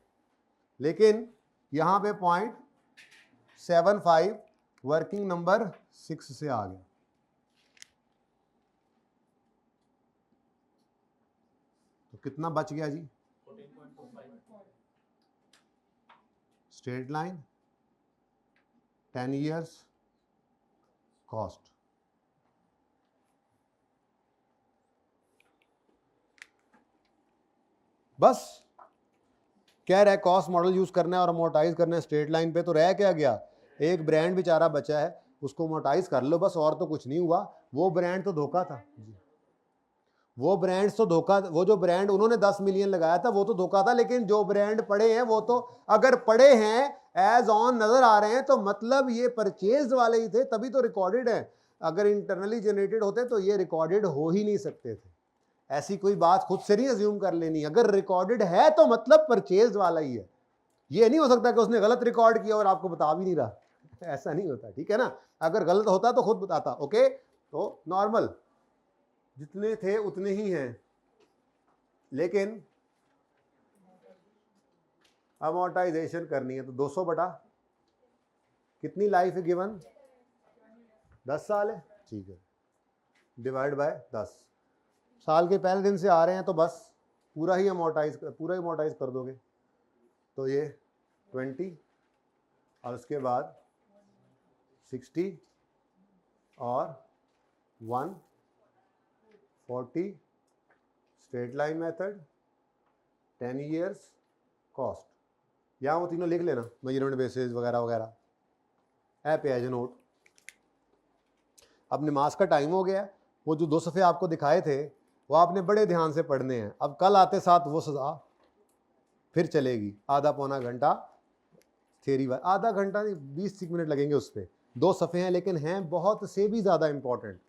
लेकिन यहां पे 0.75 वर्किंग नंबर 6 से आ गया। तो कितना बच गया जी, स्ट्रेट लाइन 10 years कॉस्ट। बस कह रहा है कॉस्ट मॉडल यूज करना है और अमोर्टाइज करना है स्ट्रेट लाइन पे। तो रह क्या गया, एक ब्रांड बेचारा बचा है, उसको अमोर्टाइज कर लो बस, और तो कुछ नहीं हुआ। वो ब्रांड तो धोखा था, वो ब्रांड्स तो धोखा, वो जो ब्रांड उन्होंने 10 मिलियन लगाया था वो तो धोखा था। लेकिन जो ब्रांड पड़े हैं वो तो, अगर पड़े हैं एज ऑन नजर आ रहे हैं तो मतलब ये परचेज वाले ही थे, तभी तो रिकॉर्डेड है। अगर इंटरनली जनरेटेड होते तो ये रिकॉर्डेड हो ही नहीं सकते थे। ऐसी कोई बात खुद से नहीं अज्यूम कर लेनी, अगर रिकॉर्डेड है तो मतलब परचेज वाला ही है। ये नहीं हो सकता कि उसने गलत रिकॉर्ड किया और आपको बता भी नहीं रहा, ऐसा नहीं होता। ठीक है ना, अगर गलत होता तो खुद बताता। ओके, तो नॉर्मल जितने थे उतने ही हैं, लेकिन अमोर्टाइजेशन करनी है तो 200 बटा कितनी लाइफ है गिवन, 10 साल है। ठीक है, डिवाइड बाय 10 साल के पहले दिन से आ रहे हैं तो बस पूरा ही अमोर्टाइज कर दोगे। तो ये 20 और उसके बाद 60 और 140 straight line method 10 years cost. यहाँ वो तीनों लिख लेना, मेजरमेंट बेसिस वगैरह वगैरह, ऐप एज नोट। अब नमाज का टाइम हो गया, वो जो 2 सफ़े आपको दिखाए थे वो आपने बड़े ध्यान से पढ़ने हैं। अब कल आते साथ वो सज़ा फिर चलेगी, आधा पौना घंटा थ्योरी, आधा घंटा नहीं 20 मिनट लगेंगे उस पर। 2 सफ़े हैं लेकिन हैं बहुत से भी ज़्यादा इंपॉर्टेंट।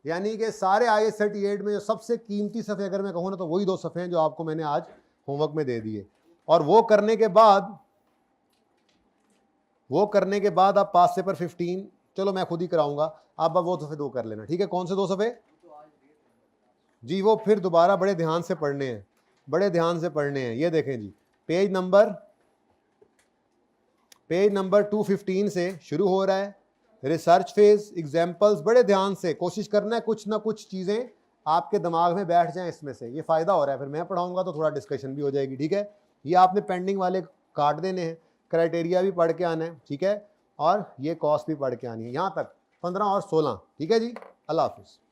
यानी कि सारे IAS 38 में जो सबसे कीमती सफ़े अगर मैं कहूँ ना तो वही 2 सफ़े हैं जो आपको मैंने आज होमवर्क में दे दिए। और वो करने के बाद आप पास पेपर 15, चलो मैं खुद ही कराऊंगा, आप वो सफ़े 2 कर लेना। ठीक है, कौन से 2 सफ़े जी, वो फिर दोबारा बड़े ध्यान से पढ़ने हैं, बड़े ध्यान से पढ़ने हैं। ये देखें जी, पेज नंबर 215 से शुरू हो रहा है, रिसर्च फेज, एग्जाम्पल्स। बड़े ध्यान से कोशिश करना है कुछ ना कुछ चीज़ें आपके दिमाग में बैठ जाएं इसमें से। ये फ़ायदा हो रहा है, फिर मैं पढ़ाऊंगा तो थोड़ा डिस्कशन भी हो जाएगी। ठीक है, ये आपने पेंडिंग वाले काट देने हैं, क्राइटेरिया भी पढ़ के आना है। ठीक है, और ये कॉस्ट भी पढ़ के आनी है। यहाँ तक 15 और 16। ठीक है जी, अल्लाह हाफिज़।